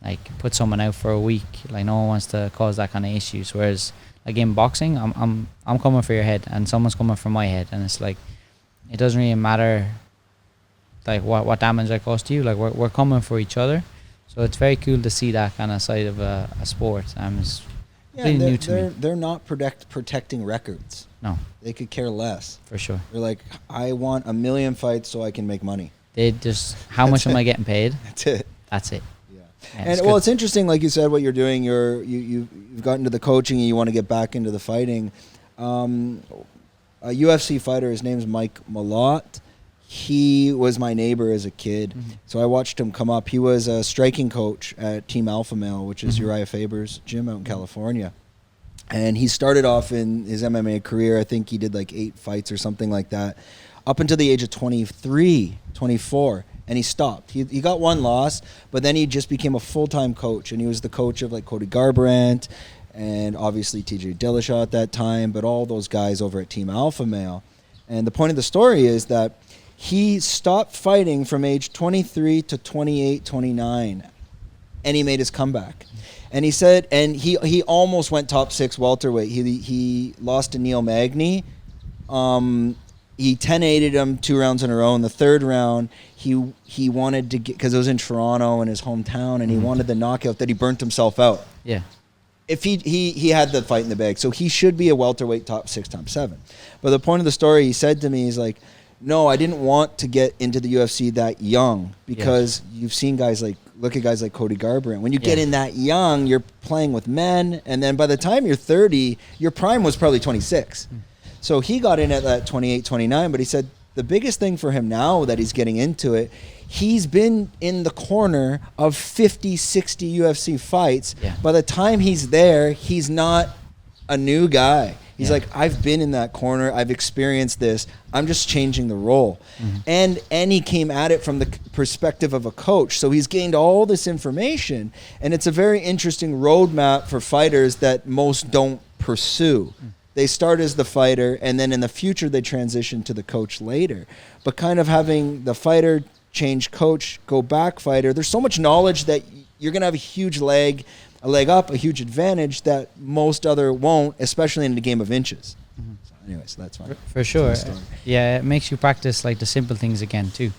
like, put someone out for a week. Like, no one wants to cause that kind of issues. Whereas, like, in boxing, I'm coming for your head, and someone's coming for my head, and it's like, it doesn't really matter, like, what damage I caused you. Like, we're coming for each other. So it's very cool to see that kind of side of a sport. It's really new to me. They're not protecting records. No, They could care less. for sure. They're like, I want 1 million fights so I can make money. They just, how much am I getting paid? That's it. That's it. Yeah. Yeah, And well, it's interesting, like you said, what you're doing. You've gotten into the coaching and you want to get back into the fighting. A UFC fighter, his name's Mike Malott. He was my neighbor as a kid, so I watched him come up. He was a striking coach at Team Alpha Male, which is Uriah Faber's gym out in California. And he started off in his MMA career, I think he did like 8 fights or something like that, up until the age of 23, 24, and he stopped. He got 1 loss, but then he just became a full-time coach, and he was the coach of like Cody Garbrandt and obviously TJ Dillashaw at that time, but all those guys over at Team Alpha Male. And the point of the story is that he stopped fighting from age 23 to 28, 29, and he made his comeback. And he said, and he almost went top 6 welterweight. He lost to Neil Magny. He 10-8'd him 2 rounds in a row. In the 3rd round, he wanted to get, because it was in Toronto in his hometown, and he wanted the knockout that he burnt himself out. Yeah. If he had the fight in the bag, so he should be a welterweight top 6 times 7. But the point of the story, he said to me, he's like, no, I didn't want to get into the UFC that young, because you've seen guys like, look at guys like Cody Garbrandt. When you get in that young, you're playing with men, and then by the time you're 30, your prime was probably 26. So he got in at that 28, 29, but he said the biggest thing for him now that he's getting into it, he's been in the corner of 50, 60 UFC fights. Yeah. By the time he's there, he's not a new guy. He's like, I've been in that corner. I've experienced this. I'm just changing the role. And he came at it from the perspective of a coach. So he's gained all this information. And it's a very interesting roadmap for fighters that most don't pursue. They start as the fighter, and then in the future they transition to the coach later. But kind of having the fighter change coach, go back fighter, there's so much knowledge that you're going to have a huge leg up, a huge advantage that most other won't, especially in the game of inches. So anyways, that's fine. For sure. Yeah, it makes you practice like the simple things again too.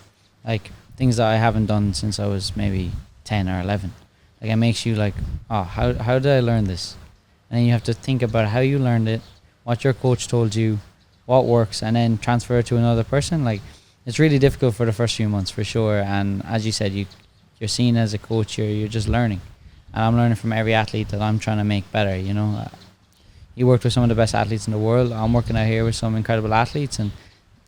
Like things that I haven't done since I was maybe 10 or 11. Like it makes you like, oh, how did I learn this? And then you have to think about how you learned it, what your coach told you, what works, and then transfer it to another person. Like it's really difficult for the first few months for sure. And as you said, you're seen as a coach, you're just learning. And I'm learning from every athlete that I'm trying to make better, you know. You worked with some of the best athletes in the world. I'm working out here with some incredible athletes, and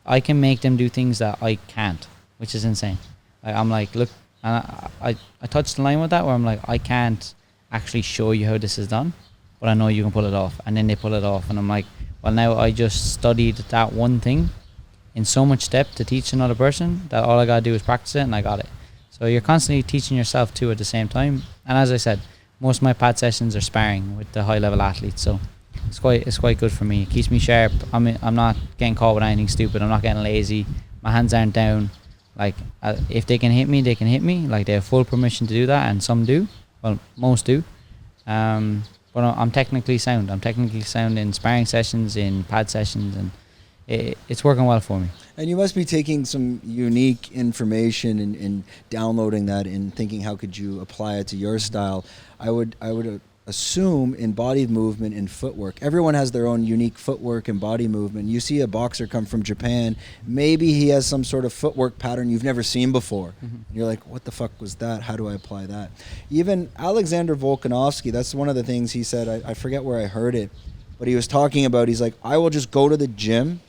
I can make them do things that I can't, which is insane. I'm like, look, and I touched the line with that where I'm like, I can't actually show you how this is done, but I know you can pull it off. And then they pull it off, and I'm like, well, now I just studied that one thing in so much depth to teach another person that all I got to do is practice it, and I got it. So you're constantly teaching yourself too at the same time. And as I said, most of my pad sessions are sparring with the high level athletes. So it's quite good for me. It keeps me sharp. I'm not getting caught with anything stupid. I'm not getting lazy. my hands aren't down. Like if they can hit me, they can hit me. Like they have full permission to do that, and some do. Well, most do. But I'm technically sound. I'm technically sound in sparring sessions, in pad sessions, and it's working well for me. And you must be taking some unique information and downloading that and thinking, how could you apply it to your style? I would assume in body movement and footwork, everyone has their own unique footwork and body movement. You see a boxer come from Japan, maybe he has some sort of footwork pattern you've never seen before. You're like, what the fuck was that? How do I apply that? Even Alexander Volkanovsky, that's one of the things he said, I forget where I heard it, but he was talking about, he's like, I will just go to the gym,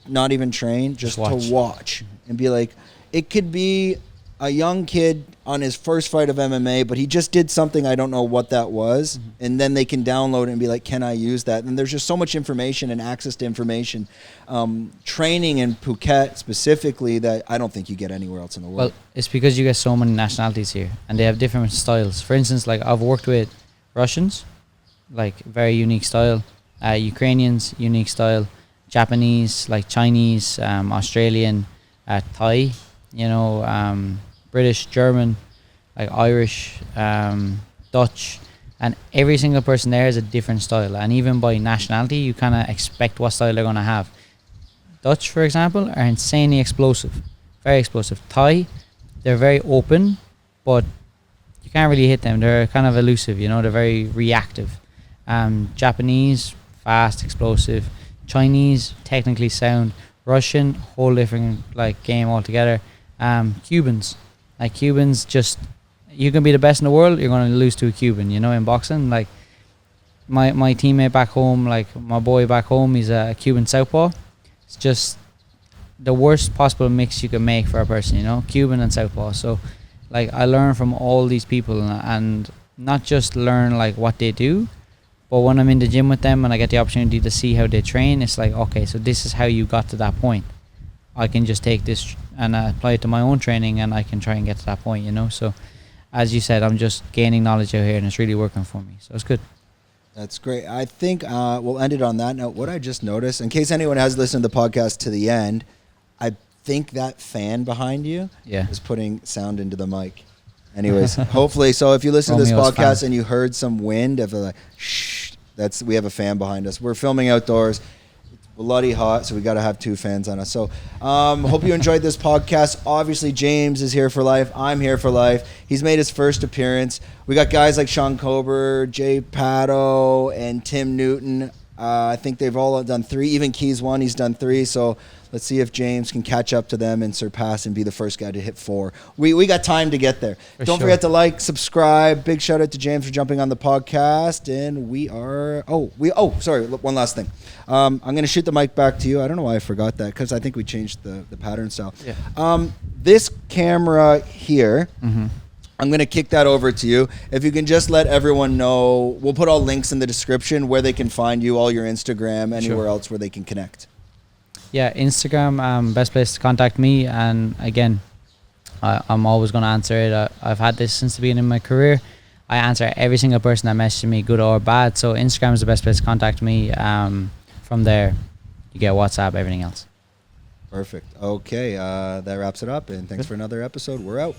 not even train, just to watch and be like, it could be a young kid on his first fight of MMA, but he just did something, I don't know what that was, and then they can download it and be like, can I use that? And there's just so much information and access to information. Training in Phuket specifically that I don't think you get anywhere else in the world. Well, it's because you get so many nationalities here, and they have different styles. For instance, like I've worked with Russians, like very unique style, Ukrainians, unique style, Japanese, like Chinese, Australian, Thai, British, German, like Irish, Dutch, and every single person there is a different style. And even by nationality, you kind of expect what style they're going to have. Dutch, for example, are insanely explosive, very explosive. Thai, they're very open, but you can't really hit them. They're kind of elusive, they're very reactive. Japanese, fast, explosive. Chinese, technically sound. Russian, whole different game altogether. Cubans, just, you can be the best in the world, you're going to lose to a Cuban, in boxing. Like my teammate back home, like my boy back home, he's a Cuban southpaw. It's just the worst possible mix you can make for a person, Cuban and southpaw. So like I learn from all these people, and not just learn like what they do, but when I'm in the gym with them and I get the opportunity to see how they train, it's like, okay, so this is how you got to that point. I can just take this and apply it to my own training, and I can try and get to that point, So, as you said, I'm just gaining knowledge out here, and it's really working for me. So it's good. That's great. I think we'll end it on that note. What I just noticed, in case anyone has listened to the podcast to the end, I think that fan behind you is putting sound into the mic. Anyways, hopefully. So if you listen to this podcast and you heard some wind, if like, shh, we have a fan behind us. We're filming outdoors. Bloody hot, so we got to have two fans on us. So hope you enjoyed this podcast. Obviously, James is here for life. I'm here for life. He's made his first appearance. We got guys like Sean Kober, Jay Pato, and Tim Newton. I think they've all done 3. Even Keys won. He's done 3. So let's see if James can catch up to them and surpass and be the first guy to hit 4. We got time to get there. Don't forget to like, subscribe. Big shout out to James for jumping on the podcast. And sorry, one last thing. I'm going to shoot the mic back to you. I don't know why I forgot that, because I think we changed the pattern style. Yeah. This camera here, I'm going to kick that over to you. If you can just let everyone know, we'll put all links in the description where they can find you, all your Instagram, anywhere else where they can connect. Yeah, Instagram, best place to contact me. And again, I'm always going to answer it. I've had this since the beginning of my career. I answer every single person that messages me, good or bad. So Instagram is the best place to contact me. From there, you get WhatsApp, everything else. Perfect. Okay, that wraps it up. And thanks for another episode. We're out.